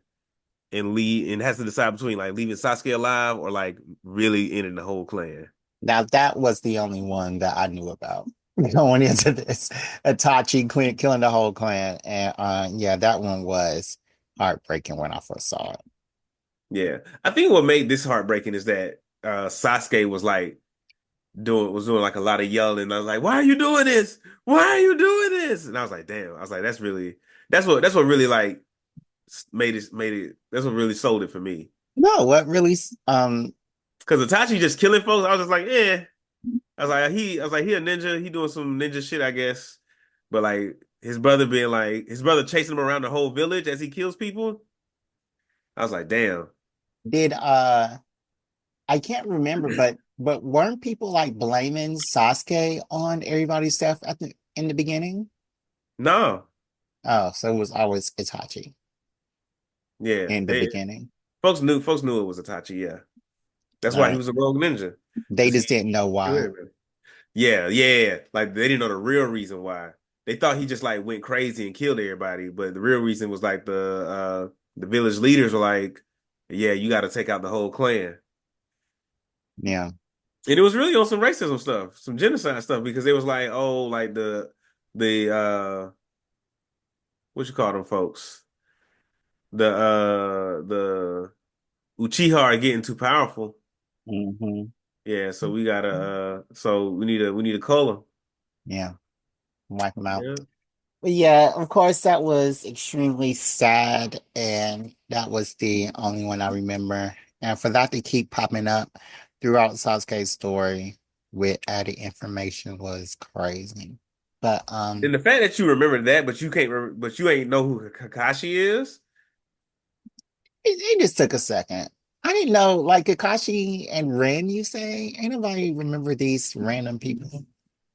and leave and has to decide between like leaving Sasuke alive or like really ending the whole clan. Now that was the only one that I knew about going into this. Itachi killing the whole clan, and yeah, that one was heartbreaking when I first saw it. Yeah. I think what made this heartbreaking is that Sasuke was like doing like a lot of yelling. I was like, why are you doing this? Why are you doing this? And I was like, damn. I was like, that's what really like made it that's what really sold it for me. No, what really? Because Itachi just killing folks, I was just like, yeah. I was like, he a ninja, he doing some ninja shit, I guess. But like his brother chasing him around the whole village as he kills people. I was like, damn. Did I can't remember, but weren't people like blaming Sasuke on everybody's stuff at the in the beginning? No. Oh, so it was always Itachi Yeah. in the beginning. Folks knew it was Itachi, yeah. That's why he Uh, was a rogue ninja. they Because he just didn't know killed why. everybody. Yeah, yeah. Like they didn't know the real reason why. They thought he just like went crazy and killed everybody, but the real reason was like the village leaders were like, yeah, you got to take out the whole clan. Yeah. And it was really on some racism stuff, some genocide stuff, because it was like, oh, like the what you call them folks? The Uchiha are getting too powerful. Hmm. Yeah, so we gotta so we need to cull them. Yeah. Wipe them out. Yeah. But yeah, of course, that was extremely sad, and that was the only one I remember. And for that to keep popping up throughout Sasuke's story with added information was crazy. But And the fact that you remember that, but you can't remember, but you ain't know who Kakashi is. it just took a second. I didn't know, like Kakashi and Ren, you say? Ain't nobody remember these random people,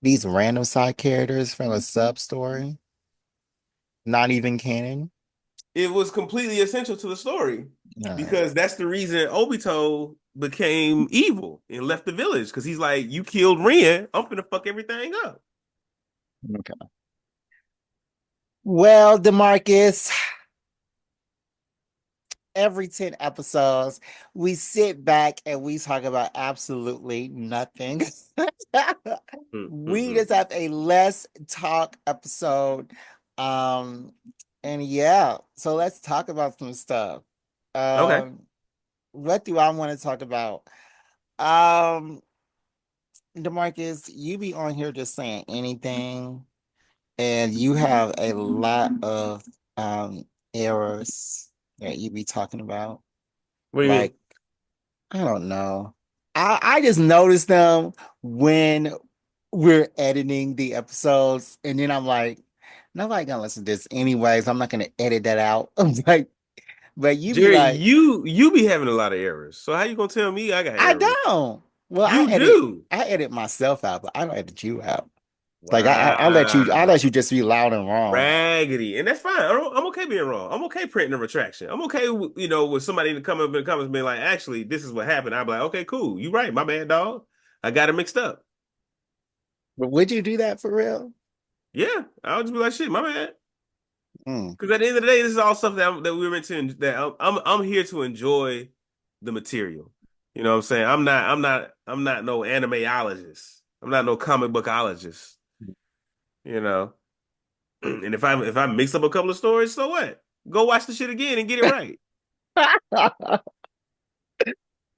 these random side characters from a sub story, not even canon. It was completely essential to the story All right. because that's the reason Obito became evil and left the village because he's like, you killed Ren, I'm gonna fuck everything up. Okay. Well, DeMarcus, every 10 episodes, we sit back and we talk about absolutely nothing. We Mm-mm. just have a less talk episode. Um, and yeah, so let's talk about some stuff. Okay. Um, what do I want to talk about? Um, DeMarcus, you be on here just saying anything, and you have a lot of errors that you be talking about. What do you mean? Like, I don't know. I just notice them when we're editing the episodes, and then I'm like, nobody gonna listen to this anyways. I'm not gonna edit that out. I'm like, but you be Jerry, like, you be having a lot of errors. So how you gonna tell me I got I errors? don't. Well, You do. I edit myself out, but I don't edit you out. Like I let Wow. you just be loud and wrong. Raggedy. And that's fine. I'm okay being wrong. I'm okay printing a retraction. I'm okay with somebody to come up in the comments being like, actually, this is what happened. I'll be like, okay, cool. You right. My bad, dog. I got it mixed up. But would you do that for real? Yeah. I'll just be like, shit, my bad. Mm. Because at the end of the day, this is all stuff that we were meant to that I'm here to enjoy the material. You know what I'm saying? I'm not no animeologist. I'm not no comic bookologist. You know. And if I mix up a couple of stories, so what? Go watch the shit again and get it right.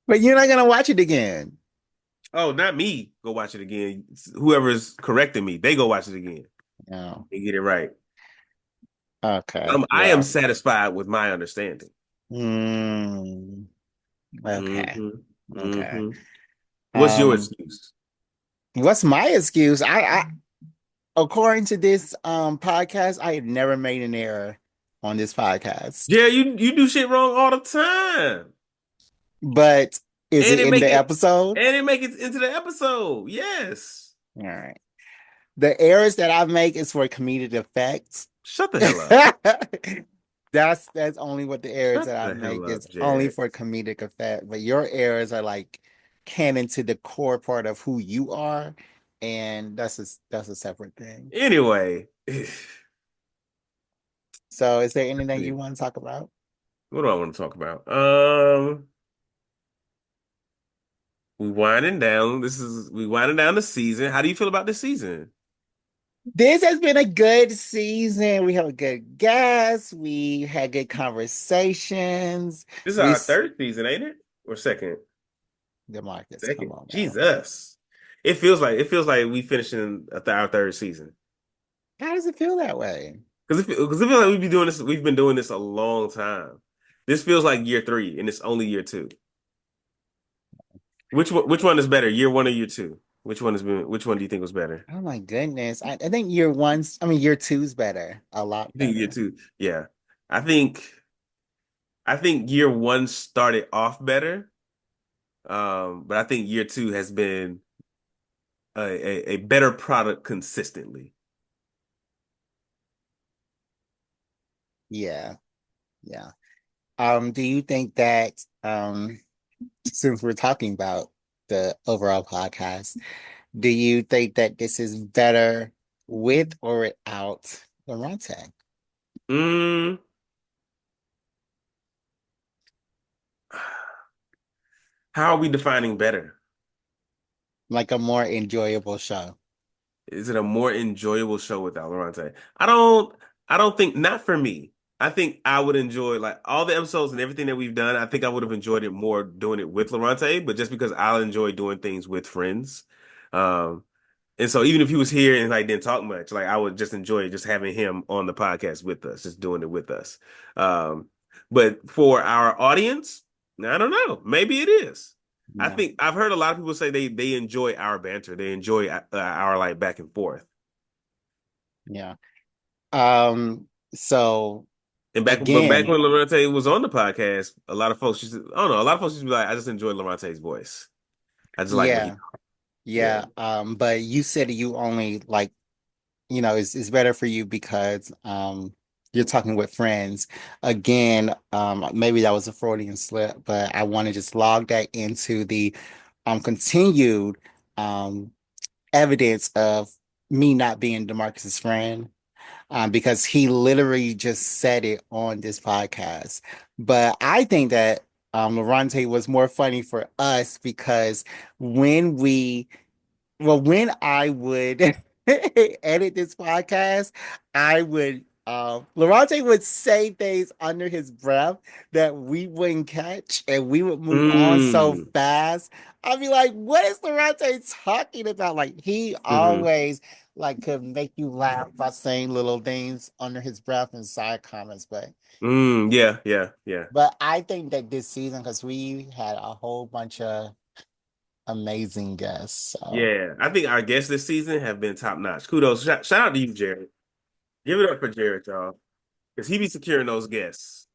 But you're not gonna watch it again. Oh, not me. Go watch it again. Whoever's correcting me, they go watch it again No. and get it right. Okay. I am Yeah. satisfied with my understanding. Mm, okay. hmm Okay. hmm What's your Um, excuse? what's my excuse? I according to this podcast, I have never made an error on this podcast. Yeah, you do shit wrong all the time, But is and it it in make the it episode? and it make it into the episode. Yes. All right. The errors that I make is for comedic effects. Shut the hell up. That's only what the errors Shut that I the make hell is up, only Jared. for comedic effect. But your errors are like canon to the core part of who you are, and that's a separate thing. Anyway, So, is there anything you want to talk about? what do I want to talk about? We winding down. We winding down the season. How do you feel about this season? This has been a good season. We have a good guest. We had good conversations. This is We our third season, ain't it? Or second? Demarcus, come Second. on now. Jesus. It feels like we finishing our third season. How does it feel that way? Because it feels like we've been doing this a long time. This feels like year three, and it's only year two. Which one is better, year one or year two? Which one do you think was better? Oh my goodness. I think year two's better. A lot You think year better. two? Yeah. I think I think year one started off better. But I think year two has been a better product consistently. Yeah, yeah. Do you think that since we're talking about the overall podcast, do you think that this is better with or without Lorente? Mm, how are we defining better? Like a more enjoyable show? Is it a more enjoyable show without Lorante? I don't think not for me. I think I would enjoy like all the episodes and everything that we've done. I think I would have enjoyed it more doing it with Lorante, but just because I'll enjoy doing things with friends. Um, And so even if he was here and like didn't talk much, like I would just enjoy just having him on the podcast with us, just doing it with us. But for our audience, I don't know. Maybe it is. I Yeah, think I've heard a lot of people say they enjoy our banter. They enjoy our like back and forth. yeah. So But back again, when Lorente was on the podcast, a lot of folks I don't know, a lot of folks used to be like, I just enjoy Lorente's voice. I just like what he, yeah, yeah. yeah. But you said you only like, it's better for you because you're talking with friends. Again, maybe that was a Freudian slip, but I want to just log that into the continued um evidence of me not being DeMarcus's friend. Because he literally just said it on this podcast. But I think that Lorante was more funny for us because when we when I would edit this podcast, I would Lorante would say things under his breath that we wouldn't catch and we would move on so Mm. fast. I'd be like, what is Lorante talking about? Like he hmm always like could make you laugh by saying little things under his breath and side comments, Yeah, yeah, yeah. but I think that this season, because we had a whole bunch of amazing guests. So Yeah, I think our guests this season have been top notch. Kudos. Shout out to you, Jared. Give it up for Jared, y'all. Because he be securing those guests.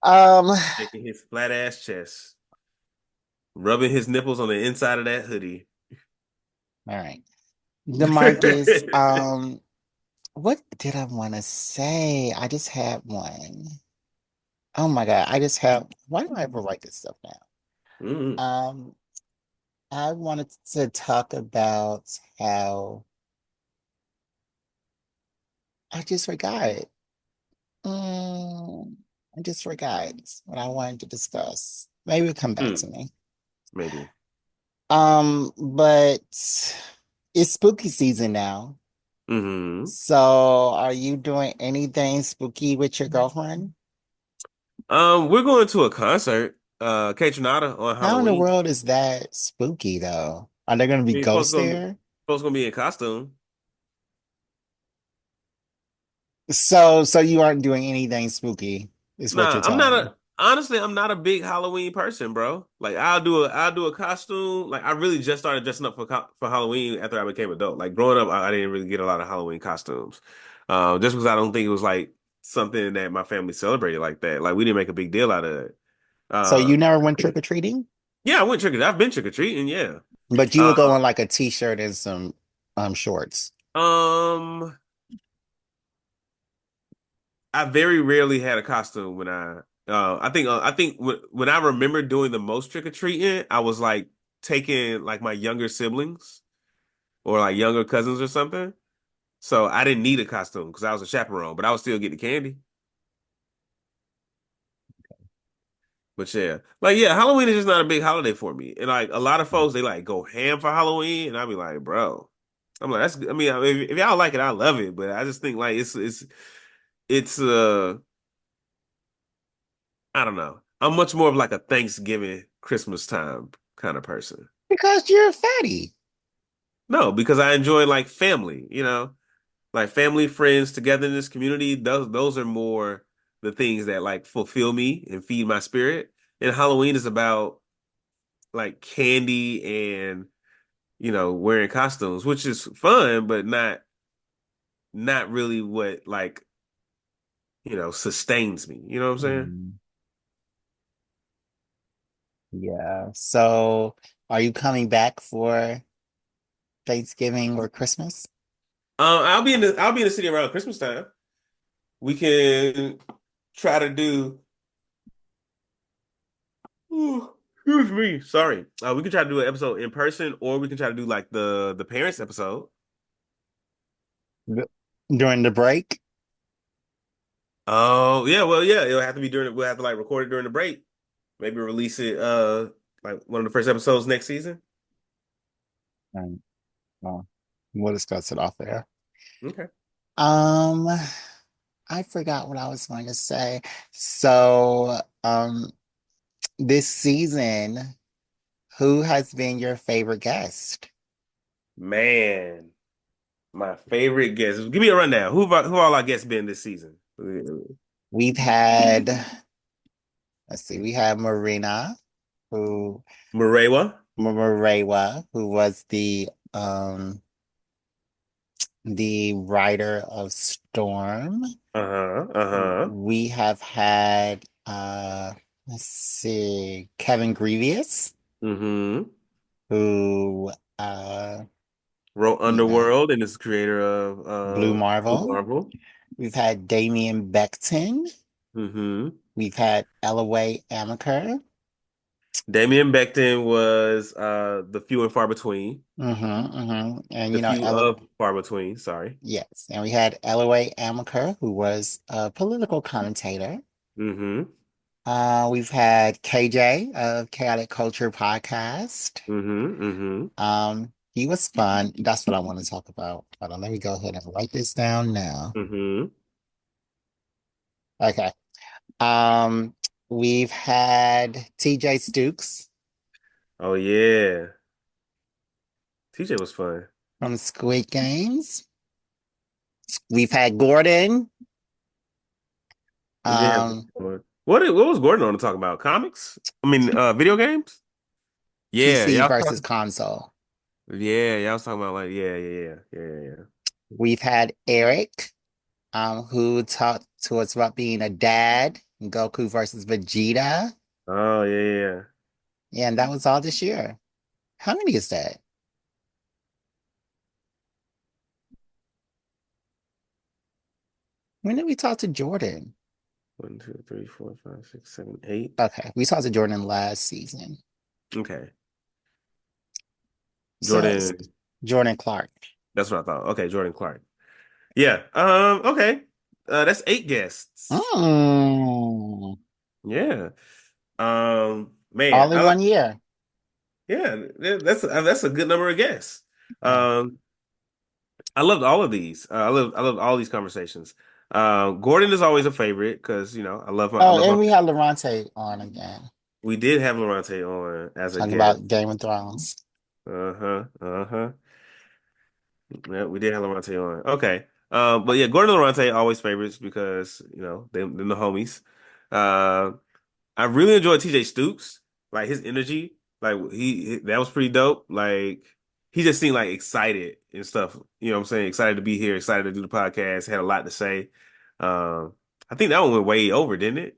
um Taking his flat ass chest, rubbing his nipples on the inside of that hoodie. all right. DeMarcus, what did I want to say? I just had one. Oh my God, I just have, why do I ever write this stuff down? mm Um, I wanted to talk about how I just forgot. Mm, I just forgot what I wanted to discuss. Maybe it'll come back to mm me. Maybe. But it's spooky season now. hmm So are you doing anything spooky with your girlfriend? We're going to a concert, Kate Renata on How in the Halloween. world is that spooky though? Are there going to be I mean, ghosts there? folks gonna be in costume. So you aren't doing anything spooky, is what you're Nah, I'm telling not me. a honestly, I'm not a big Halloween person, bro. Like I'll do a costume. Like I really just started dressing up for Halloween after I became adult. Like growing up, I didn't really get a lot of Halloween costumes. Just because I don't think it was like something that my family celebrated like that. Like we didn't make a big deal out of it. So Uh you never went trick-or-treating? yeah, I went trick or I've been trick or treating, yeah. But you Uh would go in like a t-shirt and some shorts. um I very rarely had a costume when I think when I remember doing the most trick or treating, I was like taking like my younger siblings or like younger cousins or something. So I didn't need a costume because I was a chaperone, but I would still get the candy. But yeah, like yeah, Halloween is just not a big holiday for me. And like a lot of folks, they like go ham for Halloween, and I'd be like, bro, I'm like that's. I mean, if y'all like it, I love it. But I just think like it's I don't know. I'm much more of like a Thanksgiving, Christmas time kind of person. Because you're a fatty. No, because I enjoy like family, like family, friends, togetherness, community. Those are more the things that like fulfill me and feed my spirit. And Halloween is about like candy and wearing costumes, which is fun, but not really what like sustains me. You know what I'm saying? Mm, yeah. So are you coming back for Thanksgiving or Christmas? I'll be in the city around Christmas time. We can try to do. Ooh, excuse me. Sorry. We can try to do an episode in person, or we can try to do like the parents episode. D- During the break? Oh yeah, well yeah, it'll have to be during. We'll have to like record it during the break. Maybe release it like one of the first episodes next season. Right. Well, we'll discuss it off there. Okay. Um, I forgot what I was going to say. So, this season, who has been your favorite guest? Man, my favorite guest. Give me a rundown. Who all our guests been this season? We've had, let's see, we had who Marewa. Marewa, who was the writer of Storm. Uh-huh. Uh-huh. We have had let's see, Kevin Grievous, Mm-hmm. who uh Wrote you know, Underworld and is the creator of Blue Blue Marvel. Marvel. We've had Damien Beckton. Mm-hmm. We've had Elaway Amaker. Damian Becton was the few and far between. And The few Ella, of far between, sorry. yes, and we had Elaway Amaker, who was a political commentator. Mm-hmm. We've had KJ of Chaotic Culture Podcast. Mm-hmm. Mm-hmm. He was fun. That's what I want to talk about. Hold on, let me go ahead and write this down now. Mm-hmm. Okay. Um, we've had TJ Stukes Oh yeah. TJ was fun. from Squid Games. We've had Gordon, We did have um, what was Gordon on to talk about? Comics? I mean, video games? Yeah, PC y'all versus talking. console. Yeah, y'all was talking about like yeah. We've had Eric, who talked to us about being a dad, Goku versus Vegeta. Oh yeah. Yeah, and that was all this year. How many is that? When did we talk to Jordan? 1, 2, 3, 4, 5, 6, 7, 8. Okay, we talked to Jordan last season. Okay. So it's Jordan, Jordan Clark. that's what I thought. Okay, Jordan Clark. Yeah. Okay. That's 8 guests. Mm, Yeah. Man, all in one year. yeah, that's a good number of guests. Yeah. Um, I loved all of these. I loved all these conversations. Gordon is always a favorite because I love I Oh, love and my. we had Lorante on again, We did have Lorante on as a talking guest. about Game of Thrones. Uh-huh. Uh-huh. Yeah, we did have Lorante on. Okay. But yeah, Gordon and Lorante always favorites because them the homies. Uh, I really enjoyed TJ Stoops, like his energy, like that was pretty dope. Like he just seemed like excited and stuff. You know what I'm saying? Excited to be here, excited to do the podcast, had a lot to say. Um, I think that one went way over, didn't it?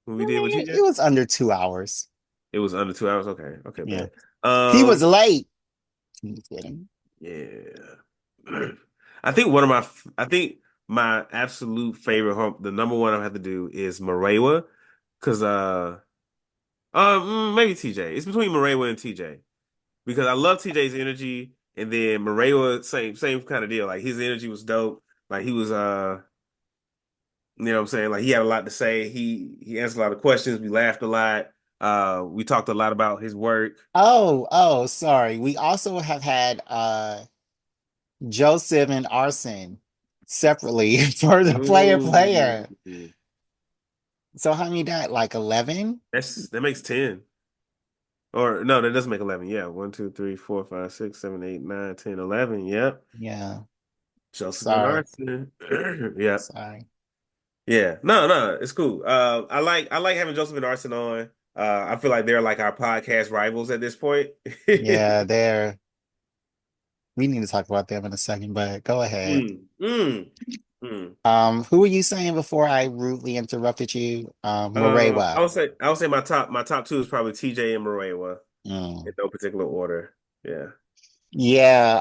When we I did with mean, TJ, it was under 2 hours. it was under 2 hours. Okay, okay, Yeah. bet. He was Um, late. Just kidding. yeah. I think one of my, I think my absolute favorite home, the number one I have to do is Marewa, because maybe TJ. It's between Marewa and TJ because I love TJ's energy, and then Marewa same kind of deal. Like his energy was dope. Like he was you know what I'm saying? Like he had a lot to say. He answered a lot of questions. We laughed a lot. We talked a lot about his work. Oh, sorry. We also have had Joseph and Arson separately for the player. Ooh. So how many died? Like 11? That makes 10. Or no, that doesn't make 11. Yeah. 1, 2, 3, 4, 5, 6, 7, 8, 9, 10, 11. Yep. Yeah. Joseph and Sorry. Arson. Yep. Sorry. Yeah. No, it's cool. I like having Joseph and Arson on. I feel like they're like our podcast rivals at this point. Yeah, there. We need to talk about them in a second, but go ahead. Mm, mm, mm. Who were you saying before I rudely interrupted you? I Morewa. would say my top two is probably TJ and Marewa in Mm. no particular order. Yeah. Yeah,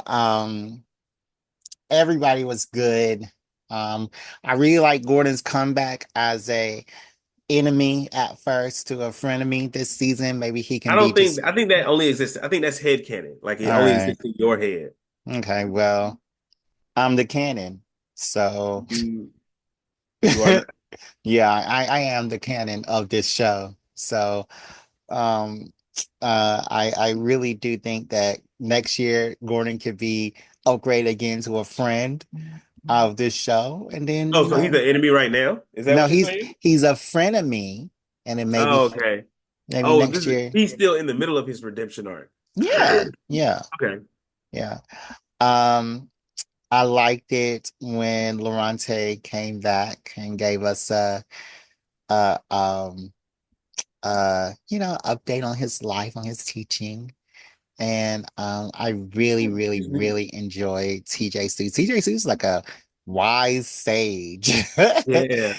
everybody was good. Um, I really like Gordon's comeback as a enemy at first to a frenemy this season. Maybe he I can be don't think just I think that only exists. I think that's head canon. Like all it only right. exists in your head. Okay, well, I'm the canon. So You you are not. yeah, I am the canon of this show. So um I really do think that next year Gordon could be upgraded again to a friend of this show. And then, Oh, so he's the enemy right now? Is that no, what you're saying? he's a friend of me. And then Oh, maybe okay. maybe Oh, next year. he's still in the middle of his redemption arc. Yeah, yeah, Okay. yeah. Um, I liked it when Lorante came back and gave us a update on his life, on his teaching. And I really, really, Excuse me. really enjoyed TJ Sue. TJ Sue's like a wise sage. Yeah.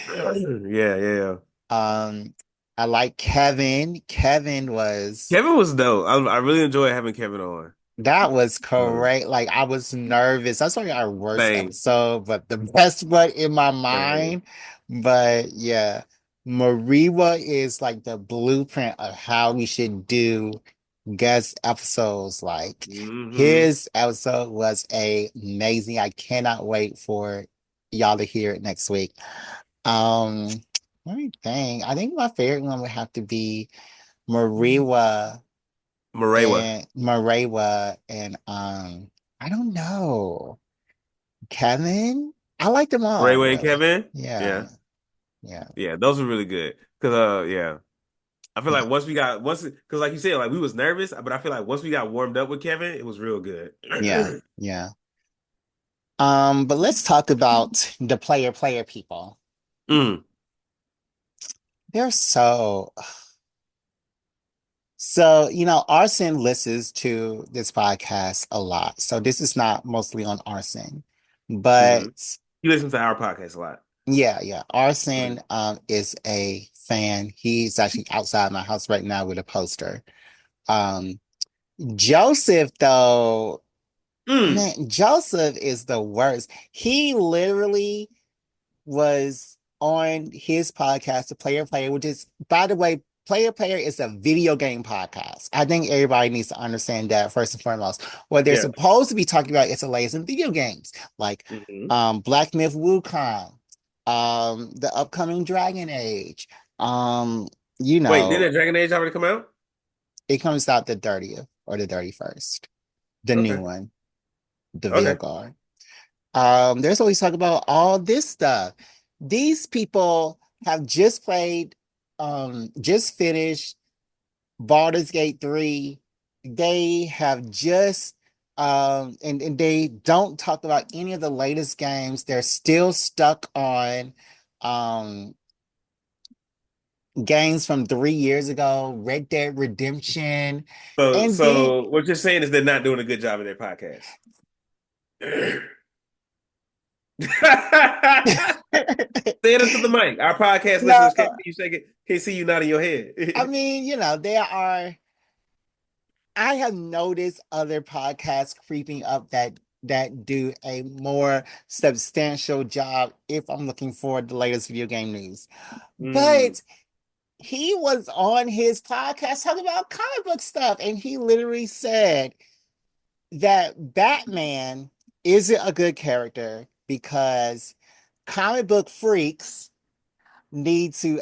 Yeah, yeah. Um, I like Kevin. Kevin was Kevin was dope. I really enjoyed having Kevin on. That was Uh, correct. Like I was nervous. That's like our worst Same, episode, but the best one in my same. mind. But yeah, Mariwa is like the blueprint of how we should do guest episodes. Like Hmm. his episode was amazing. I cannot wait for y'all to hear it next week. Um, let me think. I think my favorite one would have to be Mariwa Marewa. and Marewa and I don't know. Kevin? I like them all, Marewa and really. Kevin. Yeah, Yeah. yeah, Yeah, those are really good. Cause yeah. I feel yeah, like because like you said, like we was nervous, but I feel like once we got warmed up with Kevin, it was real good. yeah, yeah. But let's talk about the player people. Mm, They're so, Arson listens to this podcast a lot. So this is not mostly on Arson. hmm. But He listens to our podcast a lot. yeah, yeah. Arson Mhm. is a fan. He's actually outside my house right now with a poster. Um, Joseph, though, Mm. man, Joseph is the worst. He literally was on his podcast, The Player, which is, by the way, Player is a video game podcast. I think everybody needs to understand that first and foremost. What they're Yeah. supposed to be talking about is the latest in video games, like Hmm. Black Myth Wukong, the upcoming Dragon Age. Um, you Wait, did know, that Dragon Age already come out? it comes out the 30th or the 31st, the new Okay. one, the Okay. Veilguard. There's always talk about all this stuff. These people have just finished Baldur's Gate 3. They have just And they don't talk about any of the latest games. They're still stuck on um games from 3 years ago, Red Dead Redemption. So, And then so what you're saying is they're not doing a good job in their podcast. Say it into the mic. Our podcast no, listeners can't see you shaking, can't see you nodding your I head. mean, there are I have noticed other podcasts creeping up that do a more substantial job if I'm looking for the latest video game news. Mm. But he was on his podcast talking about comic book stuff, and he literally said that Batman isn't a good character because comic book freaks need to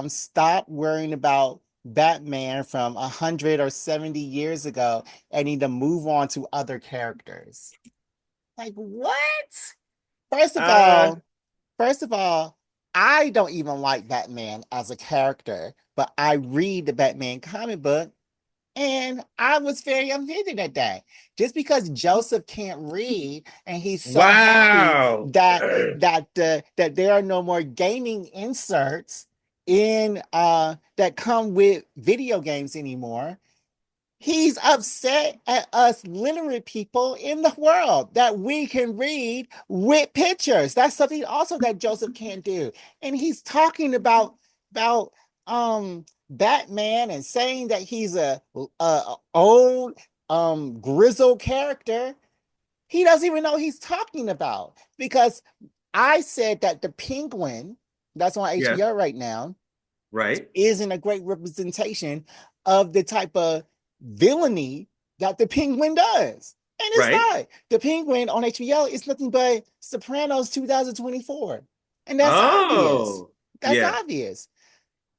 stop worrying about Batman from 170 years ago and need to move on to other characters. Like what? First of Uh, all, first of all, I don't even like Batman as a character, but I read the Batman comic book and I was very offended at that. Just because Joseph can't read and he's so happy wow. that there are no more gaming inserts in that come with video games anymore. He's upset at us literate people in the world that we can read with pictures. That's something also that Joseph can't do. And he's talking about Batman and saying that he's a old grizzled character. He doesn't even know what he's talking about because I said that the Penguin that's on Yeah, HBO right now right, isn't a great representation of the type of villainy that the Penguin does. And it's right. not. The Penguin on HBO is nothing but Sopranos 2024. And that's obvious. Oh, That's yeah. obvious.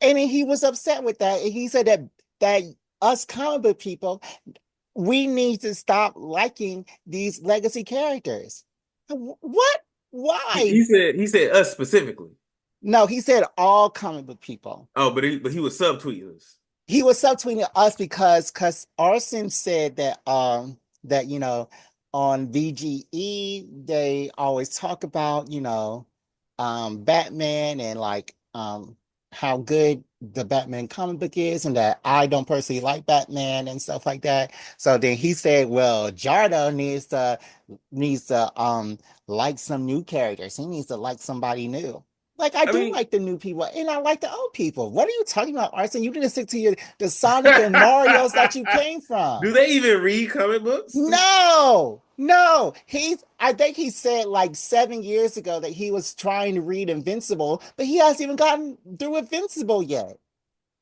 And he was upset with that. And he said that us comic book people, we need to stop liking these legacy characters. What? He Why? said us specifically. No, he said all comic book people. Oh, but he was subtweeting us. He was subtweeting us because Arson said that on VGE they always talk about Batman and like how good the Batman comic book is and that I don't personally like Batman and stuff like that. So then he said, well, Jardo needs to like some new characters. He needs to like somebody new. Like I I do mean, like the new people and I like the old people. What are you talking about, Arson? You need to stick to the Sonic and Mario's that you came do from. they even read comic books? No, no. I think he said like 7 years ago that he was trying to read Invincible, but he hasn't even gotten through Invincible yet.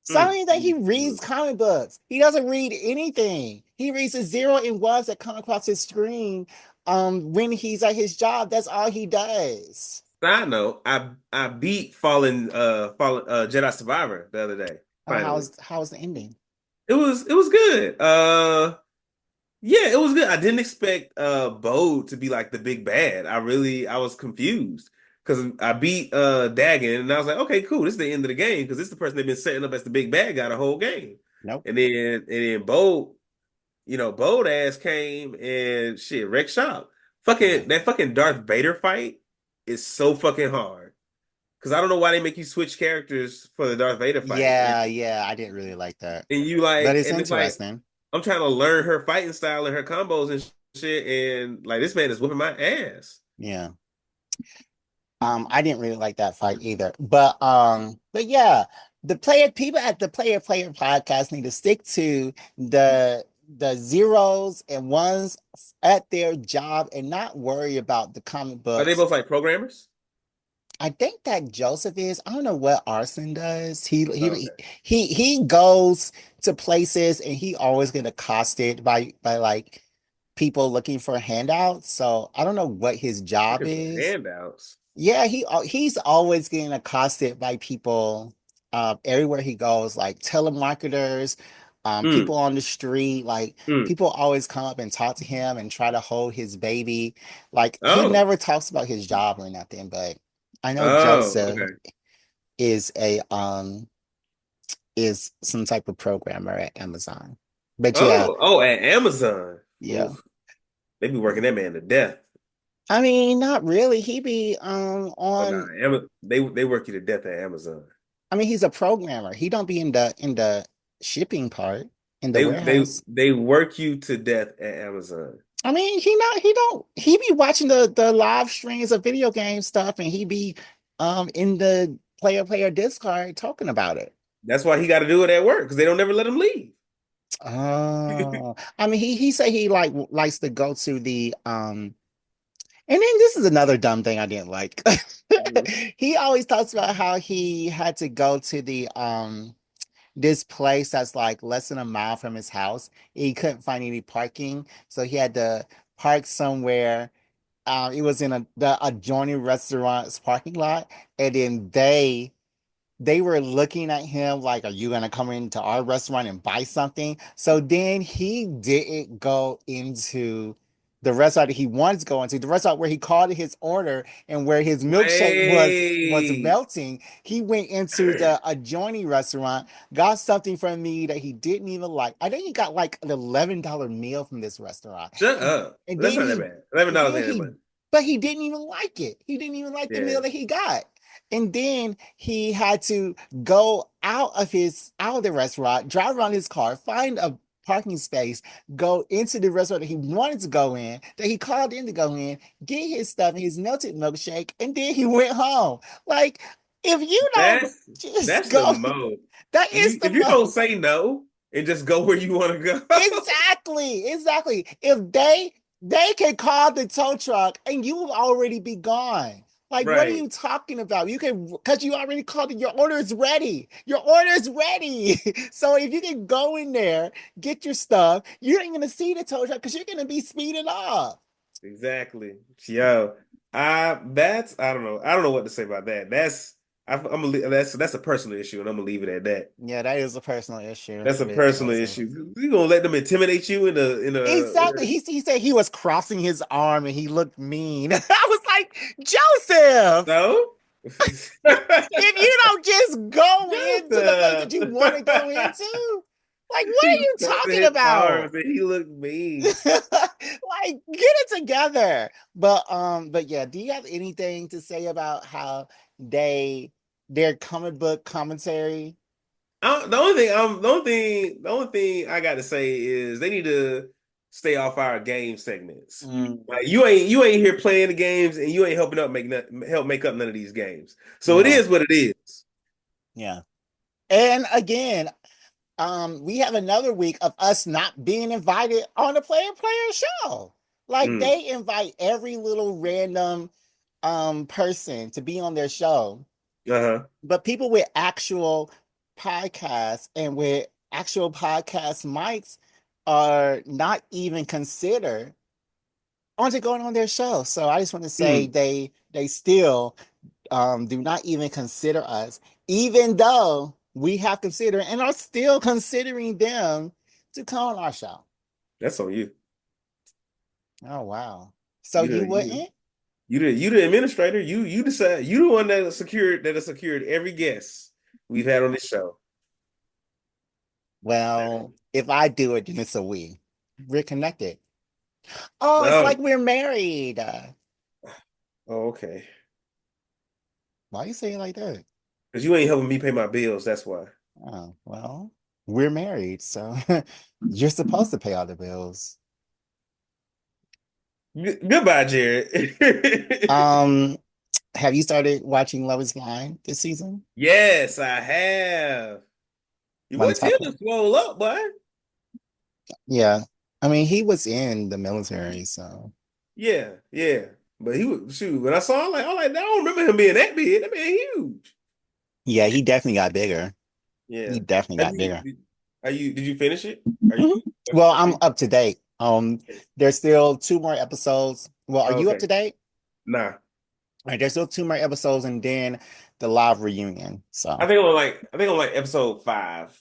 So I don't Mm, even think he mm, reads mm. comic books. He doesn't read anything. He reads the zero and ones that come across his screen when he's at his job. That's all he does. Side note, I beat Fallen Jedi Survivor the other day, Oh, finally. how's the ending? It was good. Yeah, it was good. I didn't expect Bode to be like the big bad. I was confused because I beat Dagon and I was like, okay, cool, this is the end of the game because this is the person they've been setting up as the big bad guy the whole game. Nope. And then Bode ass came and shit, wrecked shop. Yeah. Fucking Darth Vader fight is so fucking hard. Because I don't know why they make you switch characters for the Darth Vader fight. Yeah, yeah, I didn't really like that. And you But like, it's and it's like, interesting. I'm trying to learn her fighting style and her combos and shit. And like, this man is whooping my ass. Yeah. I didn't really like that fight either. But yeah, the player people at the Player podcast need to stick to the zeros and ones at their job and not worry about the comic Are they books. both like programmers? I think that Joseph is. I don't know what Arson does. He Oh, he okay. he goes to places and he always get accosted by like people looking for handouts. So I don't know what his job Looking for is. handouts. Yeah, he's always getting accosted by people everywhere he goes, like telemarketers, people Mm, on the street, like mm. people always come up and talk to him and try to hold his baby. Like he Oh, never talks about his job or nothing, but I know oh, Joseph okay. is a is some type of programmer at Amazon. But yeah, Oh, at Amazon. yeah. Oof. They be working that man to death. I mean, not really. He be Oh nah, on. they work you to death at Amazon. I mean, he's a programmer. He don't be in the shipping part in the warehouse. They work you to death at Amazon. I mean, he don't he be watching the live streams of video game stuff, and he be in the player Discord talking about it. That's why he got to do it at work because they don't never let him leave. Oh, I mean, he say he likes to go to the and then this is another dumb thing I didn't like. Mhm. He always talks about how he had to go to the this place that's like less than a mile from his house. He couldn't find any parking, so he had to park somewhere. It was in the adjoining restaurant's parking lot, and then they were looking at him like, "Are you gonna come into our restaurant and buy something?" So then he didn't go into the restaurant that he wanted to go into, the restaurant where he called his order and where his milkshake was Wait. melting. He went into the adjoining restaurant, got something from me that he didn't even like. I think he got like an $11 meal from this restaurant, Shut up. and That's then not that he bad. $11 then ain't that he much. but he didn't even like it. He didn't even like the Yeah. meal that he got. And then he had to go out of the restaurant, drive around his car, find a parking space, go into the restaurant that he wanted to go in, that he called in to go in, get his stuff and his melted milkshake, and then he went home. Like, if you don't That's just that's the go, most. that is the If you most. don't say no and just go where you want to go. Exactly, exactly. If they can call the tow truck and you will already be gone. Like, what are Right. you talking about? You can because you already called it. Your order is ready. Your order is ready. So if you can go in there, get your stuff, you ain't gonna see the tow truck because you're gonna be speeding up. Exactly. Yo, I don't know. I don't know what to say about that. That's a personal issue, and I'm gonna leave it at that. Yeah, that is a personal issue. That's a Very personal personal. issue. You gonna let them intimidate you Exactly. He said he was crossing his arm and he looked mean. I was like, Joseph. no? If you don't just go into the place that Joseph. you want to go into, like, what He are was you crossing talking his about? arms and he looked mean. Like, get it together. But yeah, do you have anything to say about how they their comic book commentary? The only thing I got to say is they need to stay off our game segments. Like Mm, you ain't here playing the games and you ain't help make up none of these games. So it no, is what it is. yeah. And again, we have another week of us not being invited on the player show. Like Mm. they invite every little random person to be on their show. Uh-huh. But people with actual podcasts and with actual podcast mics are not even considered onto going on their show. So I just want to say Mm. they still do not even consider us, even though we have considered and are still considering them to come on our show. That's on you. Oh wow. So You you the you wouldn't? you the administrator. You decide. You the one that has secured every guest we've had on this show. Well, if I do it, then it's a we. We're connected. Oh, it's No. like we're married. Oh, okay. Why you say it like that? Because you ain't helping me pay my bills. That's why. Oh, well, we're married, so you're supposed to pay all the bills. Goodbye, Jared. Um, have you started watching Love is Blind this season? Yes, I have. Your Want boy to talk? Tim is swole up, boy. Yeah. I mean, he was in the military, so Yeah, yeah. But he was shoot. When I saw him, I don't remember him being that big. That man huge. yeah, he definitely got bigger. Yeah. He definitely Have got you? bigger. Are you? Did you finish it? Are you? Mhm. Well, I'm up to date. There's still two more episodes. Well, are you up Okay. to date? Nah. All right, there's still two more episodes and then the live reunion. So I think I'm like episode 5.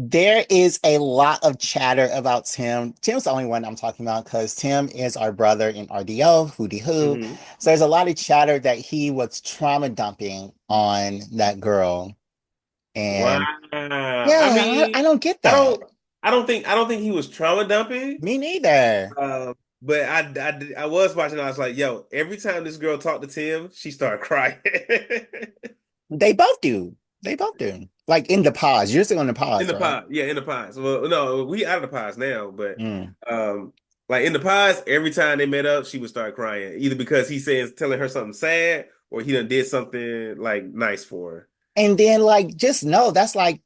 there is a lot of chatter about Tim. Tim's the only one I'm talking about because Tim is our brother in RDO, Hootie Hoo. Hmm. So there's a lot of chatter that he was trauma dumping on that girl. Wow. And I yeah, I mean, don't get I that. don't I don't think he was trauma dumping. Me neither. But I was watching. I was like, yo, every time this girl talked to Tim, she started crying. They both do. They both do. Like in the pause. You're still in the In pause, the right? pod, yeah, in the pods. Well, no, we out of the pods now, but Mm. um, like in the pods, every time they met up, she would start crying, either because he says telling her something sad, or he done did something like nice for her. And then like just know that's like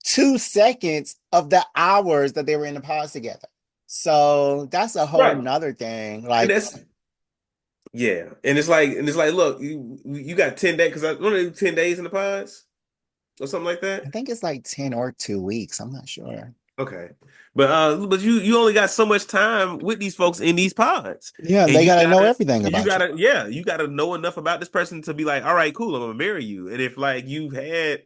2 seconds of the hours that they were in the pause together. So that's a whole Right. nother thing. And Like that's yeah, and it's like, look, you got 10 days because I want to do 10 days in the pods or something like I that. think it's like 10 or 2 weeks. I'm not sure. Okay, but you only got so much time with these folks in these pods, Yeah, and they gotta know everything you about you. gotta yeah, you gotta know enough about this person to be like, all right, cool, I'm gonna marry you. And if like you've had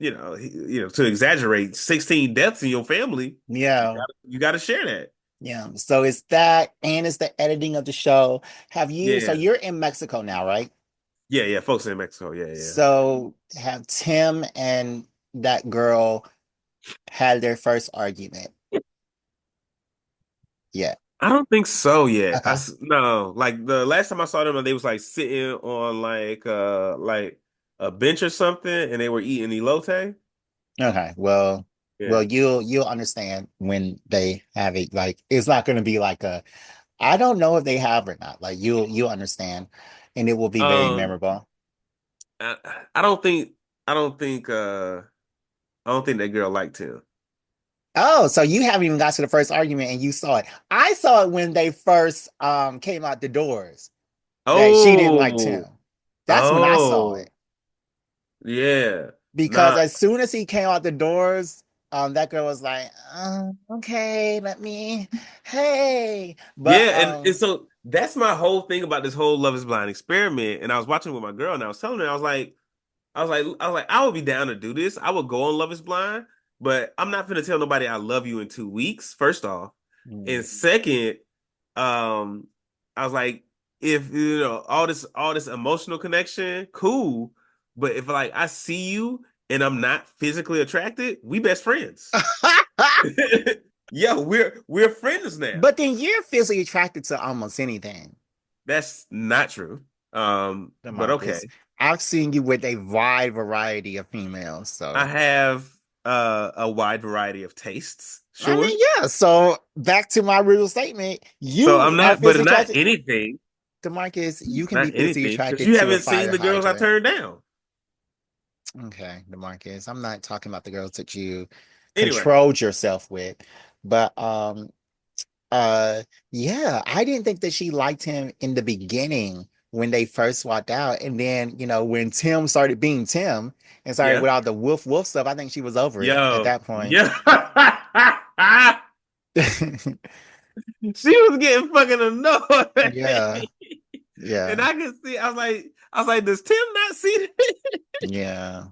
to exaggerate 16 deaths in your family, Yeah. you gotta share that. Yeah. So it's that and it's the editing of the show. So Yeah, you're in Mexico now, right? yeah, folks in Mexico, yeah, yeah. So have Tim and that girl had their first argument? Yeah. I don't think so yet. Okay. No, like the last time I saw them, they was like sitting on like a bench or something, and they were eating elote. Okay. Well, Yeah. you'll understand when they have it. Like it's not gonna be like a I don't know if they have or not. Like you'll understand and it will be very Um, memorable. I, I don't think I don't think I don't think that girl liked him. Oh, so you haven't even got to the first argument and you saw it. I saw it when they first came out the doors that she didn't like Oh, Tim. That's when I saw oh, it. yeah. Because Nah, as soon as he came out the doors, that girl was like, okay, let me, hey. But yeah, and so that's my whole thing about this whole Love is Blind experiment. And I was watching with my girl, and I was telling her, I would be down to do this. I would go on Love is Blind, but I'm not gonna tell nobody I love you in 2 weeks, first off. mm. And second, um, I was like, if all this emotional connection, cool. But if like I see you and I'm not physically attracted, we best friends. Yeah, we're friends now. But then you're physically attracted to almost anything, That's not true. But DeMarcus. okay. I've seen you with a wide variety of females, I so have a wide variety of tastes, I sure. mean, yeah. So back to my original statement, So you I'm are not, but physically not attracted anything, to Marcus. You can not be physically anything, because attracted you to a haven't seen fire the girls I hydrant. turned down. Okay, DeMarcus. I'm not talking about the girls that you Anyway, controlled yourself with, but uh yeah, I didn't think that she liked him in the beginning when they first walked out. And then, when Tim started being Tim and started yeah, with all the woof woof stuff, I think she was over it at yo, that point. yeah. She was getting fucking Yeah, annoyed, and yeah, I could see. I was like, does Tim not see that? yeah.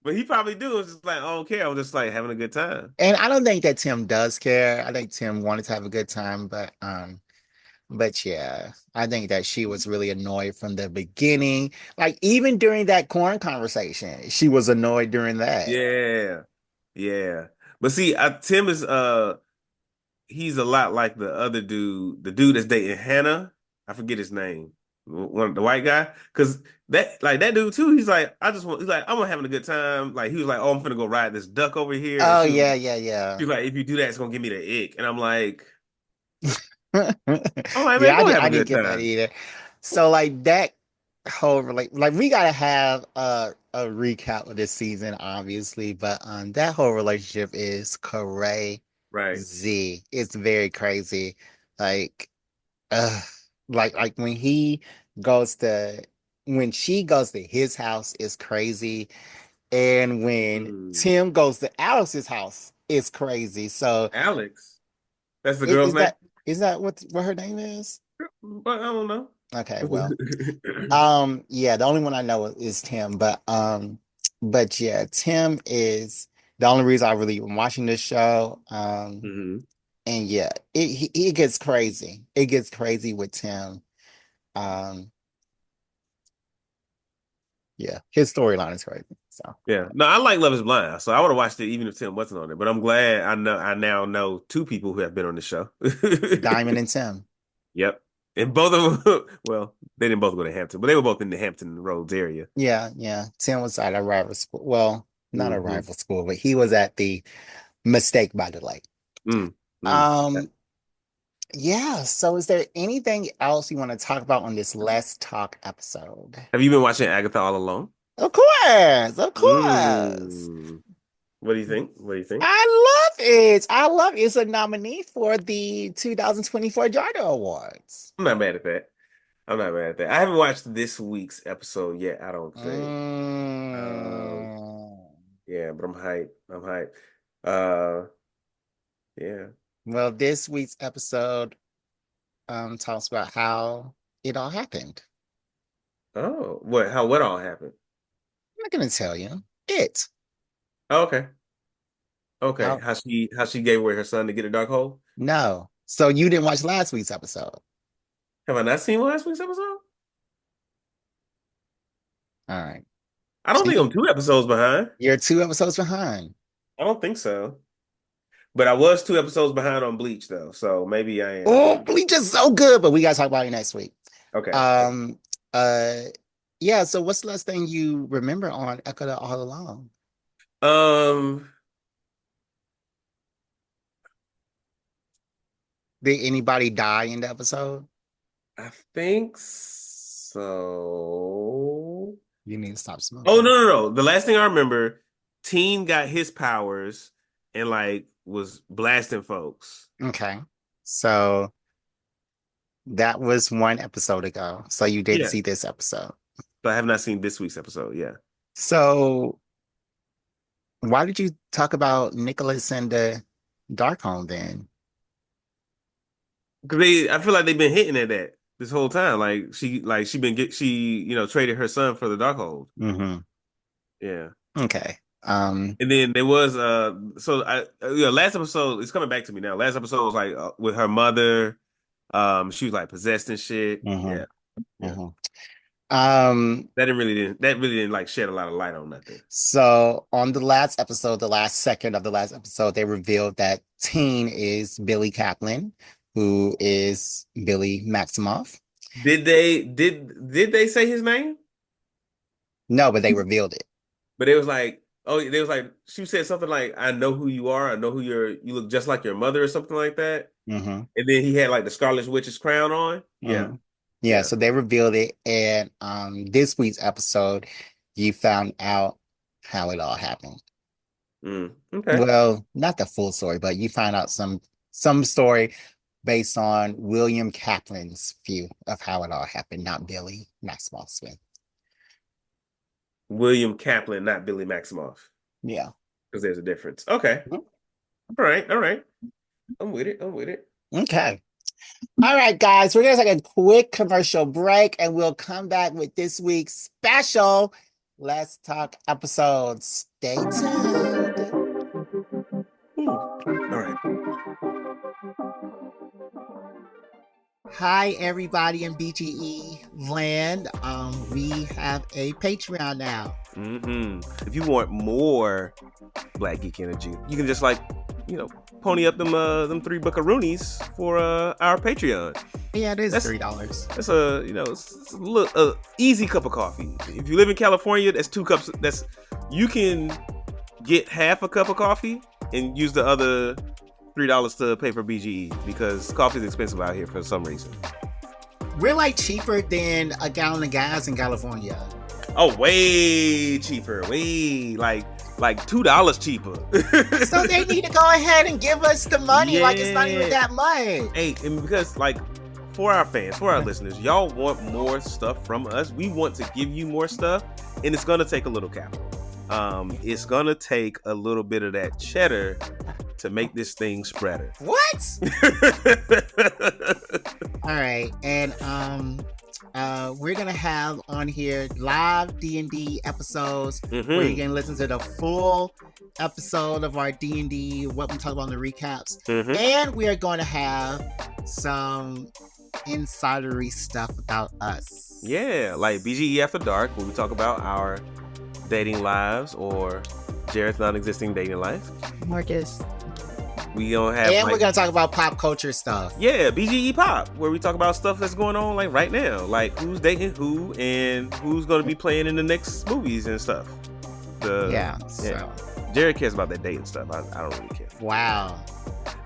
But he probably do. It's just like, I don't care. I'm just like having a good time. And I don't think that Tim does care. I think Tim wanted to have a good time, but yeah, I think that she was really annoyed from the beginning. Like even during that corn conversation, she was annoyed during that. Yeah, yeah. But see, Tim is he's a lot like the other dude, the dude that's dating Hannah. I forget his name. One the white guy. Cause that dude too, he's like, I'm having a good time. Like he was like, oh, I'm gonna go ride this duck over here. And Oh yeah, yeah, she yeah. was like, if you do that, it's gonna give me the ick. And I'm like, man, Yeah, go have I a didn't good get that time. either. So like that whole like we gotta have a recap of this season, obviously, but that whole relationship is crazy. Right. It's very crazy. Like uh like goes to when she goes to his house is crazy. And when Mm. Tim goes to Alex's house, it's crazy. So Alex. That's the is, girl's is name? that is that what her name is? But I don't know. Okay, well, yeah, the only one I know is Tim, but yeah, Tim is the only reason I really am watching this show. Mhm. And yeah, it gets crazy. It gets crazy with Tim. Um, Yeah, his storyline is crazy. So Yeah. No, I like Love is Blind, so I would have watched it even if Tim wasn't on it. But I'm glad I now know two people who have been on the show. Diamond and Tim. Yep. And both of them, well, they didn't both go to Hampton, but they were both in the Hampton Roads area. Yeah, yeah. Tim was at a rival school. Well, not a Hmm. rival school, but he was at the Mistake by the Lake. Mm, mm. Um, yeah. So is there anything else you want to talk about on this Let's Talk episode? Have you been watching Agatha all along? Of course, of course. Mm. What do you think? What do you think? I love it. I love it. It's a nominee for the 2024 Jardo Awards. I'm not mad at that. I'm not mad at that. I haven't watched this week's episode yet, I don't think. Um, Mm. yeah, but I'm hyped. I'm hyped. Uh, yeah. Well, this week's episode talks about how it all happened. Oh, what all happened? I'm not gonna tell you. It. Oh, okay. Okay. Oh, How she gave away her son to get a dark hole? no. So you didn't watch last week's episode. Have I not seen last week's episode? All right. I don't think I'm See, 2 episodes behind. you're 2 episodes behind. I don't think so. But I was 2 episodes behind on Bleach though, so maybe I am. Oh, Bleach is so good, but we gotta talk about it next week. Okay. Okay. Um, uh, yeah. So what's the last thing you remember on Echo All Along? Um, Did anybody die in the episode? I think so. You need to stop Oh no, smoking. no, no. The last thing I remember, Teen got his powers and like was blasting folks. Okay. So that was 1 episode ago. So you did Yeah. see this episode. But I have not seen this week's episode. Yeah. So why did you talk about Nicholas and the Darkhold then? Because I feel like they've been hitting at that this whole time. She traded her son for the Darkhold. Hmm. Yeah. Okay. And then there was last episode it's coming back to me now. Last episode was like with her mother. She was like possessed and shit. hmm Yeah. Yeah. hmm Um, That really didn't like shed a lot of light on nothing. so on the last episode, the last second of the last episode, they revealed that Teen is Billy Kaplan, who is Billy Maximoff. Did they say his name? No, but they revealed it. But it was like, oh, they was like, she said something like, "I know who you are. I know you look just like your mother," or something like that. Hmm And then he had like the Scarlet Witch's crown on. Yeah, hmm Yeah, yeah. so they revealed it, and this week's episode, you found out how it all happened. Okay. Well, not the full story, but you find out some story based on William Kaplan's view of how it all happened, not Billy Maxwell Smith. William Kaplan, not Billy Maximoff, Yeah. because there's a difference. Okay. All right. All right. I'm with it. I'm with it. Okay. All right, guys, we're gonna take a quick commercial break and we'll come back with this week's special Let's Talk episode. Stay tuned. All right. Hi, everybody in BGE land. We have a Patreon now. If you want more Black Geek Energy, you can just pony up them three buckaroonies for our Patreon. Yeah, it is That's $3. That's it's a little easy cup of coffee. If you live in California, that's 2 cups. You can get half a cup of coffee and use the other $3 to pay for BGE because coffee is expensive out here for some reason. We're like cheaper than a gallon of gas in California. Oh, way cheaper, way like $2 cheaper. So they need to go ahead and give us the money like it's not even Yeah. that much. Hey, and because for our fans, for our listeners, y'all want more stuff from us. We want to give you more stuff, and it's gonna take a little capital. It's gonna take a little bit of that cheddar to make this thing spreader. What? All right, and we're gonna have on here live D&D episodes where you can listen to the full episode of our D&D, what we talk about in the recaps. Hmm. And we are going to have some insidery stuff about Yeah, like us. BGE After Dark, where we talk about our dating lives or Jared's non-existing dating life. Marcus. We gonna have And we're like, going to talk about pop culture stuff. yeah, BGE Pop, where we talk about stuff that's going on like right now, like who's dating who and who's gonna be playing in the next movies and stuff. The Yeah, yeah, so. Jared cares about that dating stuff. I don't really care. Wow.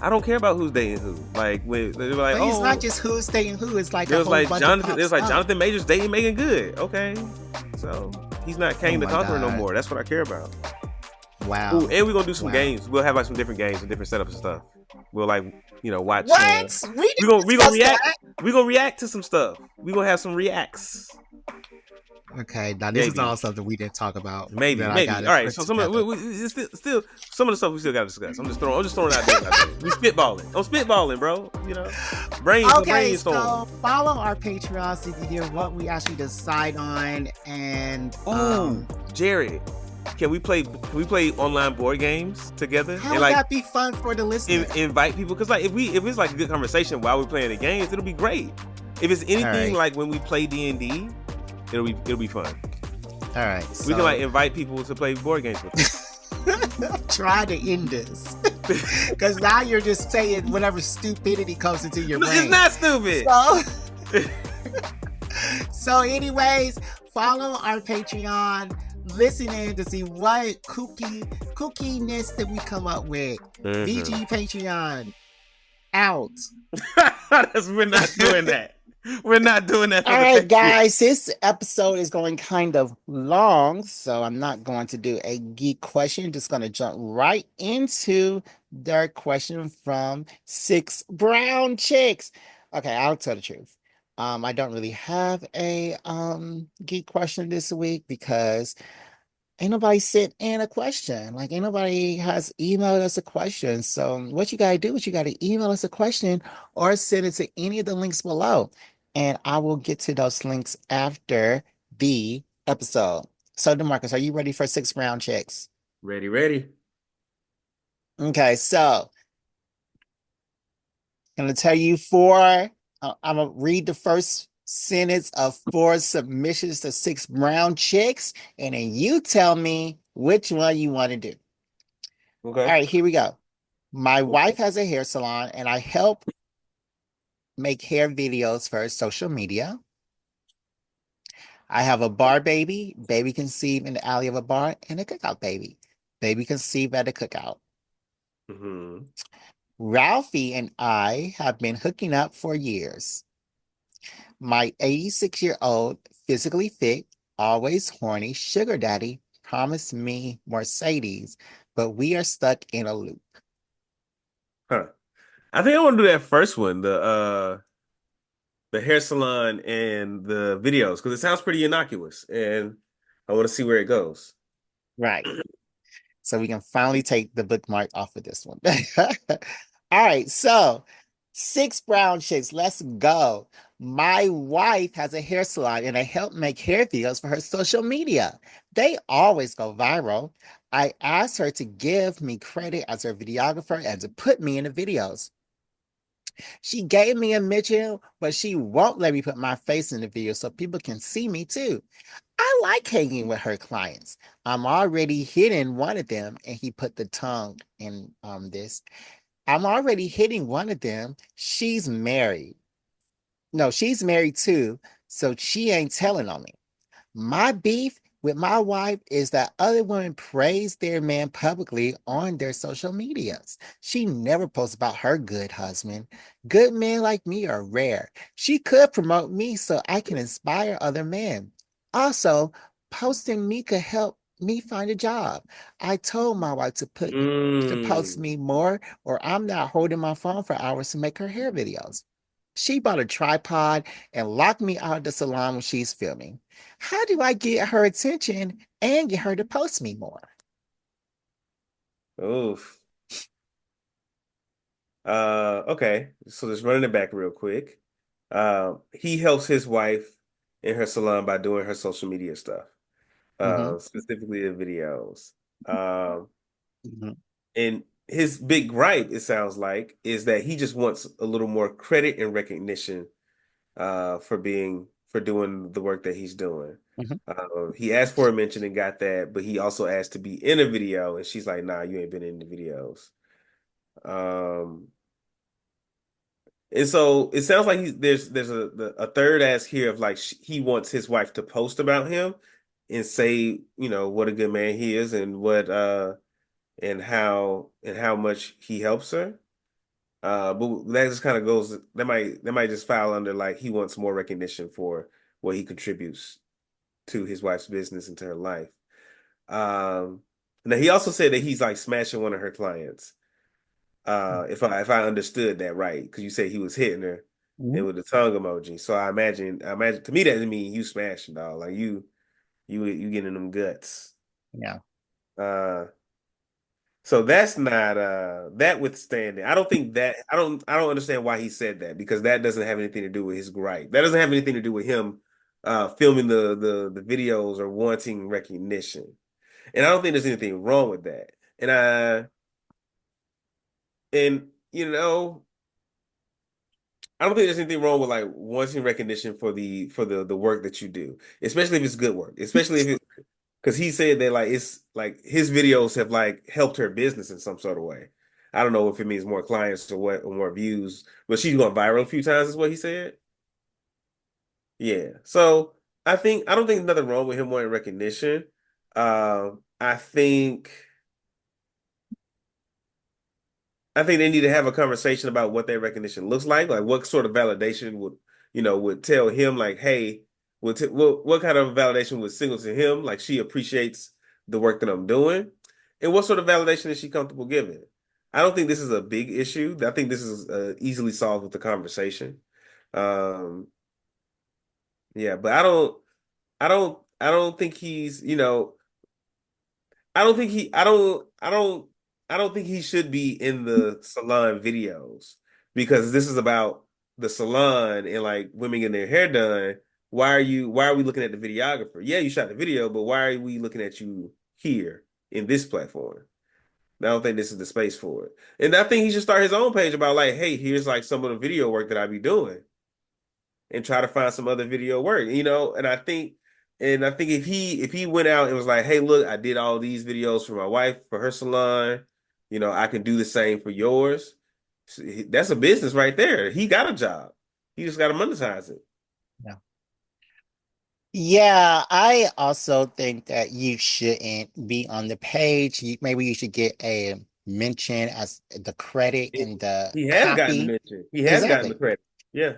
I don't care about who's dating who. Like when they're like, But it's oh, not just who's dating who, it's like there a was whole like bunch of Jonathan. pop There's like stuff. Jonathan Majors dating Megan Good. Okay, so he's not Oh Kang the my Conqueror no God. more. That's what I care about. Wow. Ooh, and we're gonna do some Wow. games. We'll have like some different games and different setups and stuff. We'll like watch. What? We We didn't we gonna discuss react. that. We gonna react to some stuff. We gonna have some reacts. Okay, now this is Maybe, all something we didn't talk about maybe, that I maybe. got All to right. put So some of together. it's still some of the stuff we still gotta discuss. I'm just throwing out there. We spitballing. I'm spitballing, bro. Okay, Brainstorm. so follow our Patreon so you can hear what we actually decide on. And Oh, Jared, can we play online board games together how and would like that be fun for the listener? invite people? Because like if it's like a good conversation while we're playing the games, it'll be great. If it's anything right. like when we play D&D, it'll be fun. All right, We so can like invite people to play board games with us. try to end this because now you're just saying whatever stupidity comes into your brain. It's not stupid. So anyways, follow our Patreon. Listen in to see what kookiness that we come up with. Mhm. VG Patreon out. We're not doing that. We're not doing that for All the right, Patreon. guys, this episode is going kind of long, so I'm not going to do a geek question. Just going to jump right into their question from Six Brown Chicks. Okay, I'll tell the truth. I don't really have a geek question this week because ain't nobody sent in a question. Like, ain't nobody has emailed us a question. So what you gotta do is you gotta email us a question or send it to any of the links below. And I will get to those links after the episode. So DeMarcus, are you ready for Six Round Checks? Ready, ready. Okay, so I'm gonna tell you four. I'm gonna read the first sentence of four submissions to Six Brown Chicks, and then you tell me which one you want to do. All Okay. right, here we go. My wife has a hair salon and I help make hair videos for her social media. I have a bar baby, baby conceived in the alley of a bar, and a cookout baby, baby conceived at a cookout. Mm-hmm. Ralphie and I have been hooking up for years. My 86-year-old, physically fit, always horny sugar daddy promised me Mercedes, but we are stuck in a loop. Huh. I think I want to do that first one, the hair salon and the videos, because it sounds pretty innocuous, and I want to see where it goes. Right. So we can finally take the bookmark off of this one. All right, so Six Brown Chicks, let's go. My wife has a hair salon and I help make hair videos for her social media. They always go viral. I asked her to give me credit as her videographer and to put me in the videos. She gave me a mention, but she won't let me put my face in the video so people can see me too. I like hanging with her clients. I'm already hitting one of them, and he put the tongue in this. I'm already hitting one of them. She's married. No, she's married too, so she ain't telling on me. My beef with my wife is that other women praise their man publicly on their social medias. She never posts about her good husband. Good men like me are rare. She could promote me so I can inspire other men. Also, posting me could help me find a job. I told my wife to post Mm. me more or I'm not holding my phone for hours to make her hair videos. She bought a tripod and locked me out of the salon when she's filming. How do I get her attention and get her to post me more? Oof. Okay. So just running it back real quick. He helps his wife in her salon by doing her social media stuff, Hmm. specifically the videos. Um, Mhm. And his big gripe, it sounds like, is that he just wants a little more credit and recognition for doing the work that he's doing. Mhm. He asked for a mention and got that, but he also asked to be in a video, and she's like, "Nah, you ain't been in the videos." Um, and so it sounds like there's a third ask here of like he wants his wife to post about him and say, what a good man he is and what and how much he helps her. But that just kind of goes that might just fall under like he wants more recognition for what he contributes to his wife's business and to her life. Um, Now he also said that he's like smashing one of her clients. If I understood that right, because you said he was hitting her and Mhm. with the tongue emoji. So I imagine to me that mean you smashing dog, like you getting them guts. Yeah. Uh, so that's not that withstanding. I don't understand why he said that because that doesn't have anything to do with his gripe. That doesn't have anything to do with him filming the videos or wanting recognition. And I don't think there's anything wrong with that. And I don't think there's anything wrong with like wanting recognition for the work that you do, especially if it's good work, especially if it because he said that like it's like his videos have like helped her business in some sort of way. I don't know if it means more clients or what or more views, but she's gone viral a few times, is what he said. Yeah. So I don't think nothing wrong with him wanting recognition. I think they need to have a conversation about what that recognition looks like what sort of validation would tell him like, hey, what kind of validation would signal to him like she appreciates the work that I'm doing, and what sort of validation is she comfortable giving? I don't think this is a big issue. I think this is easily solved with the conversation. Um, yeah, but I don't think he's, I don't think he should be in the salon videos because this is about the salon and like women getting their hair done. Why are we looking at the videographer? Yeah, you shot the video, but why are we looking at you here in this platform? And I don't think this is the space for it. And I think he should start his own page about like, hey, here's like some of the video work that I be doing and try to find some other video work, and I think if he went out and was like, "Hey, look, I did all these videos for my wife for her salon, I can do the same for yours." That's a business right there. He got a job. He just got to monetize it. Yeah. Yeah, I also think that you shouldn't be on the page. Maybe you should get a mention as the credit He in the he has gotten the copy. mention. He has gotten the Exactly. credit. Yeah.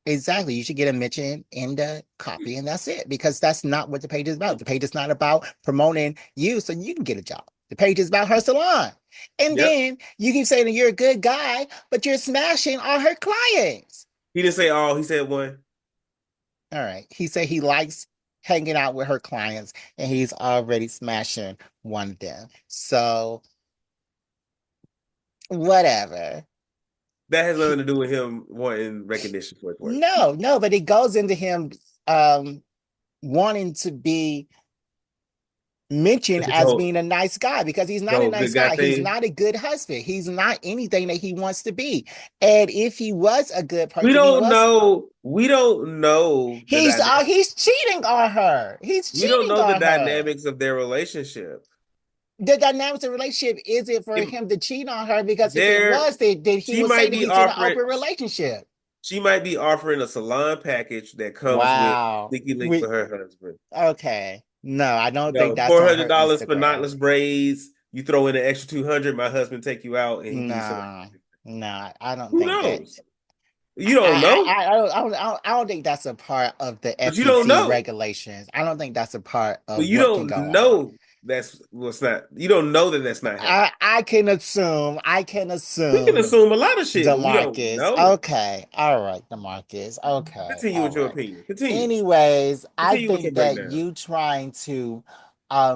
Exactly. You should get a mention in the copy, and that's it. Because that's not what the page is about. The page is not about promoting you so you can get a job. The page is about her salon. And Yep. then you keep saying that you're a good guy, but you're smashing all her clients. He didn't say all. He said one. All right. He said he likes hanging out with her clients, and he's already smashing one of them. So, whatever. That has nothing He, to do with him wanting recognition for his work. no, but it goes into him um, wanting to be mentioned It's as being a nice guy because he's the not a whole nice good guy guy. He's thing. not a good husband. He's not anything that he wants to be. And if he was a good We person, don't know. We don't know the dynamic. he's cheating on her. He's We don't cheating know the on her. dynamics of their relationship. The dynamics of the relationship isn't for It, him to cheat on her because if it there, was, then he she would say might that be he's in an offering. open relationship. She might be offering a salon package that comes with Wow. Sticky Link for We her husband. okay. No, I don't think that's Four on hundred her dollars for Instagram. knotless braids. You throw in an extra 200. My husband take you out, and he give you some. No, no, I don't Who think that. knows? You don't know, I don't think that's a part of the but you don't FTC know. regulations. I don't think that's a part But of you what can don't go on. know that's what's not. You don't know that that's not happening. I can We can assume assume a lot of shit, but we don't DeMarcus. know. Okay. All right, DeMarcus. Okay. Continue All with your right. opinion. Continue. Anyways, I Continue with your think that breakdown. you trying to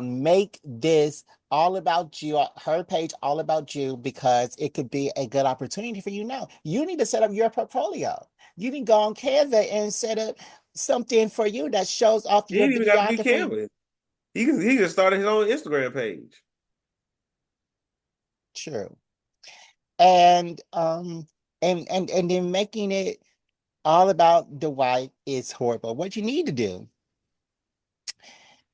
make this all about you, her page all about you, because it could be a good opportunity for you now. You need to set up your portfolio. You can go on Canva and set up something for you that shows off He your ain't even got to be videography. Canvas. He just started his own Instagram page. True. And and then making it all about the wife is horrible. What you need to do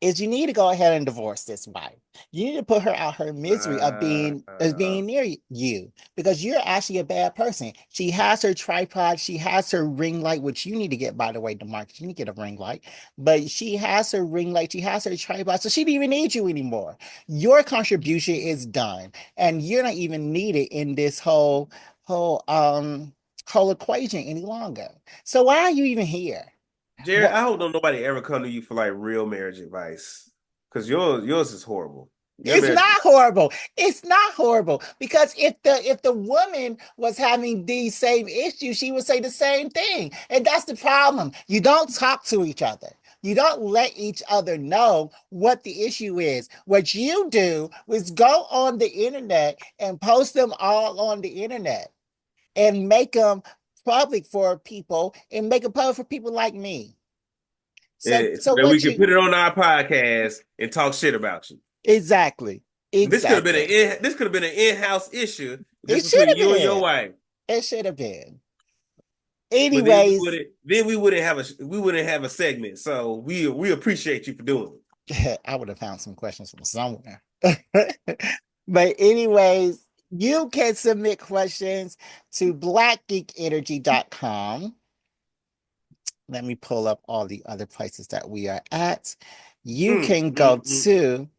is you need to go ahead and divorce this wife. You need to put her out her misery of Uh, being near you because you're actually a bad person. She has her tripod, she has her ring light, which you need to get, by the way, DeMarcus. You need to get a ring light, but she has her ring light, she has her tripod, so she don't even need you anymore. Your contribution is done, and you're not even needed in this whole equation any longer. So why are you even here? Jared, What I hope don't nobody ever come to you for like real marriage advice. Because yours is horrible. Your It's marriage not horrible. It's not horrible because if the woman was having these same issues, she would say the same thing. And that's the problem. You don't talk to each other. You don't let each other know what the issue is. What you do is go on the internet and post them all on the internet and make them public for people and make them public for people like me. So so so that we what can you put it on our podcast and talk shit about you. exactly. Exactly. This could have been an in-house issue just It should between have you and your been. wife. It should have been. But Anyways, we wouldn't have a segment. So we appreciate you for doing it. I would have found some questions from somewhere. But anyways, you can submit questions to blackgeekenergy.com. Let me pull up all the other places that we are at. You Mm, can go mm, mm. to,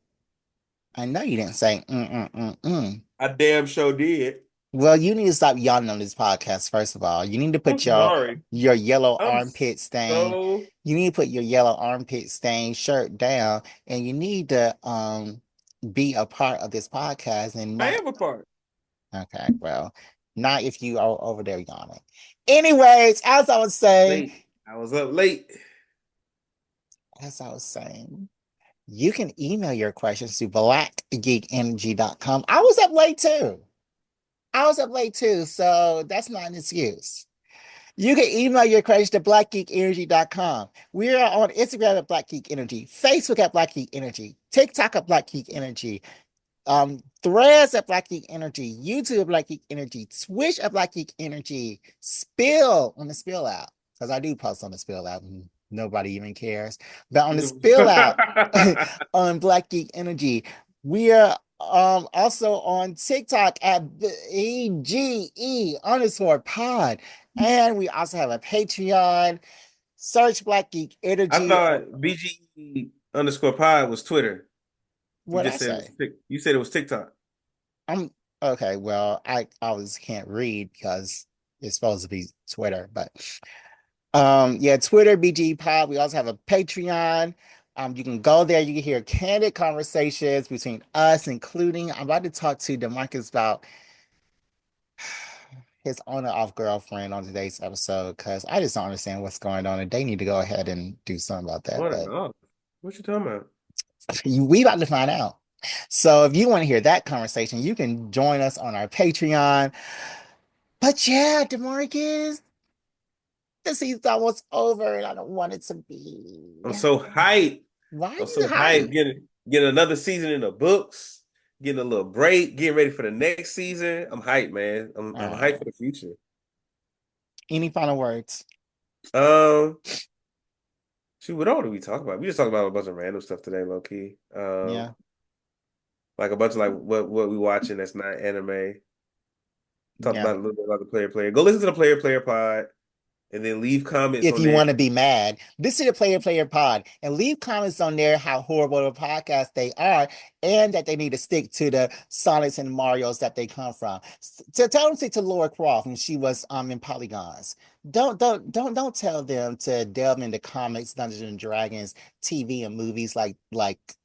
I know you didn't say I damn sure did. Well, you need to stop yawning on this podcast, first of all. You need to I'm put sorry. your yellow I'm armpit stain. so You need to put your yellow armpit stain shirt down, and you need to be a part of this podcast and I not am a part. okay, well, not if you are over there yawning. Anyways, Late. I was up late. as I was saying, you can email your questions to blackgeekenergy.com. I was up late too. I was up late too, so that's not an excuse. You can email your questions to blackgeekenergy.com. We are on Instagram at Black Geek Energy, Facebook at Black Geek Energy, TikTok at Black Geek Energy, Threads at Black Geek Energy, YouTube at Black Geek Energy, Twitch at Black Geek Energy, Spill on the Spill out, because I do post on the Spill out and nobody even cares. But on the Spill out on Black Geek Energy, we are also on TikTok at EGE_pod. And we also have a Patreon. Search Black Geek I Energy. thought BG underscore pod was Twitter. You What I just said it was say? you said it was TikTok. I'm okay. Well, I always can't read because it's supposed to be Twitter, but yeah, Twitter BG Pod. We also have a Patreon. You can go there. You can hear candid conversations between us, including I'm about to talk to DeMarcus about his on and off girlfriend on today's episode because I just don't understand what's going on, and they need to go ahead and do something about that. What But oh, what you talking about? we about to find out. So if you want to hear that conversation, you can join us on our Patreon. But yeah, DeMarcus, the season's almost over and I don't want it to I'm be. so hyped. Why are I'm you so hyped hyped? getting another season in the books, getting a little break, getting ready for the next season. I'm hyped, man. I'm hyped for Oh, the future. any final words? Um, shoot, what all did we talk about? We just talked about a bunch of random stuff today, low key. Yeah, Like a bunch of like what we watching that's not anime. Talked yeah. about a little bit about the player. Go listen to the player pod and then leave comments If on you there. want to be mad, listen to Player Pod and leave comments on there how horrible of a podcast they are and that they need to stick to the Sonics and Marios that they come from. To tell them to stick to Laura Croft when she was in Polygons. Don't tell them to delve into comics, Dungeons and Dragons, TV and movies like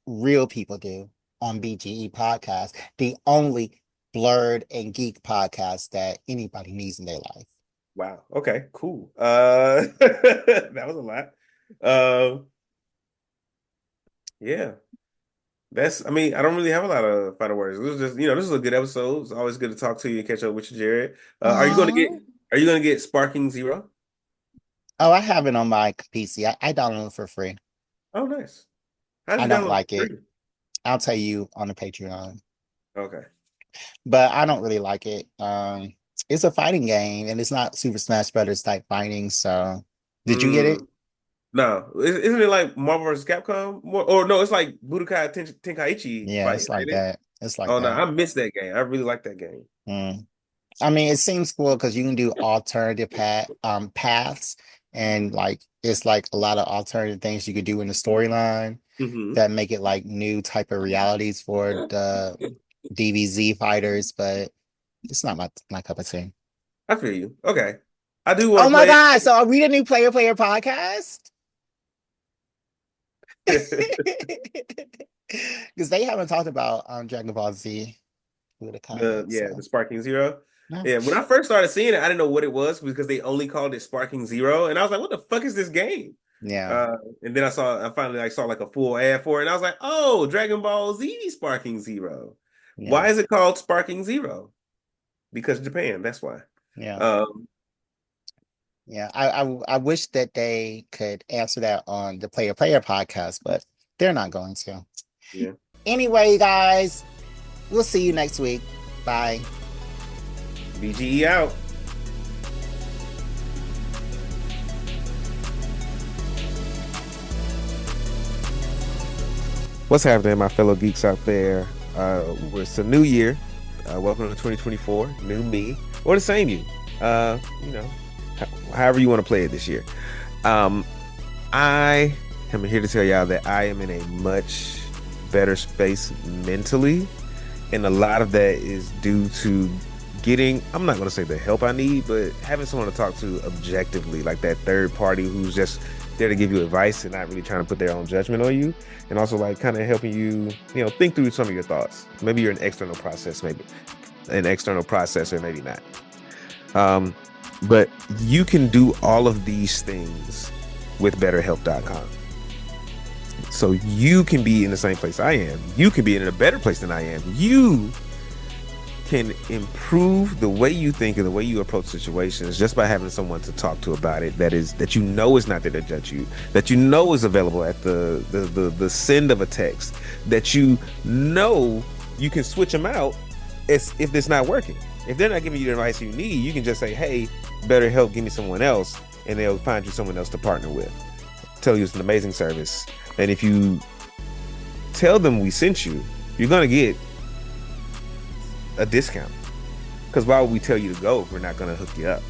real people do on BGE podcast, the only blurred and geek podcast that anybody needs in their life. Wow. Okay, cool. That was a lot. Yeah. That's I mean, I don't really have a lot of final words. It was just, this is a good episode. It's always good to talk to you and catch up with you, Jared. Aww. Are you gonna get Sparking Zero? Oh, I have it on my PC. I download it for free. Oh, nice. How did I you don't download it like for it. free? I'll tell you on the Patreon. Okay. but I don't really like it. It's a fighting game, and it's not Super Smash Brothers type fighting. So, did you get it? Mm, no, isn't it like Marvel vs. Capcom? Or no, it's like Budokai Tenkaichi Yeah, fighting, it's like ain't it? that. It's like Oh no, that. I missed that game. I really like that game. Mm. I mean, it seems cool because you can do alternative paths, and like it's like a lot of alternative things you could do in the storyline Hmm. that make it like new type of realities for the DBZ fighters, but it's not my cup of tea. I feel you. Okay, I do want Oh to my play God. So are we the new player podcast? it. Because they haven't talked about Dragon Ball Z Budokai The yet. yeah, the So Sparking Zero. no. Yeah, when I first started seeing it, I didn't know what it was because they only called it Sparking Zero, and I was like, "What the fuck is this game?" Yeah. Uh, and then I finally like saw like a full ad for it, and I was like, "Oh, Dragon Ball Z Sparking Zero. Yeah. Why is it called Sparking Zero? Because Japan. That's why." Yeah. Um, Yeah. I wish that they could answer that on the Player podcast, but they're not going to. yeah, Anyway, guys, we'll see you next week. Bye. BGE out. What's happening, my fellow geeks out there? It's a new year. Welcome to 2024. New me, or the same you. You know, however you want to play it this year. Um, I am here to tell y'all that I am in a much better space mentally, and a lot of that is due to getting, I'm not going to say the help I need, but having someone to talk to objectively, like that third party who's just there to give you advice and not really trying to put their own judgment on you, and also like kind of helping you, think through some of your thoughts. Maybe you're an external process, maybe an external processor, maybe not. Um, but you can do all of these things with BetterHelp.com. So you can be in the same place I am. You can be in a better place than I am. You can improve the way you think and the way you approach situations just by having someone to talk to about it that you know is not there to judge you, that you know is available at the send of a text, that you know you can switch them out as if it's not working. If they're not giving you the advice you need, you can just say, hey, better help, give me someone else, and they'll find you someone else to partner with. Tell you it's an amazing service. And if you tell them we sent you, you're going to get a discount. Because why would we tell you to go if we're not going to hook you up?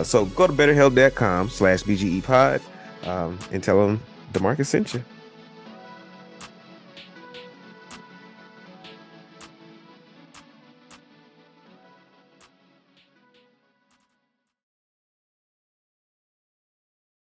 So go to betterhelp.com/BGEpod and tell them DeMarcus sent you.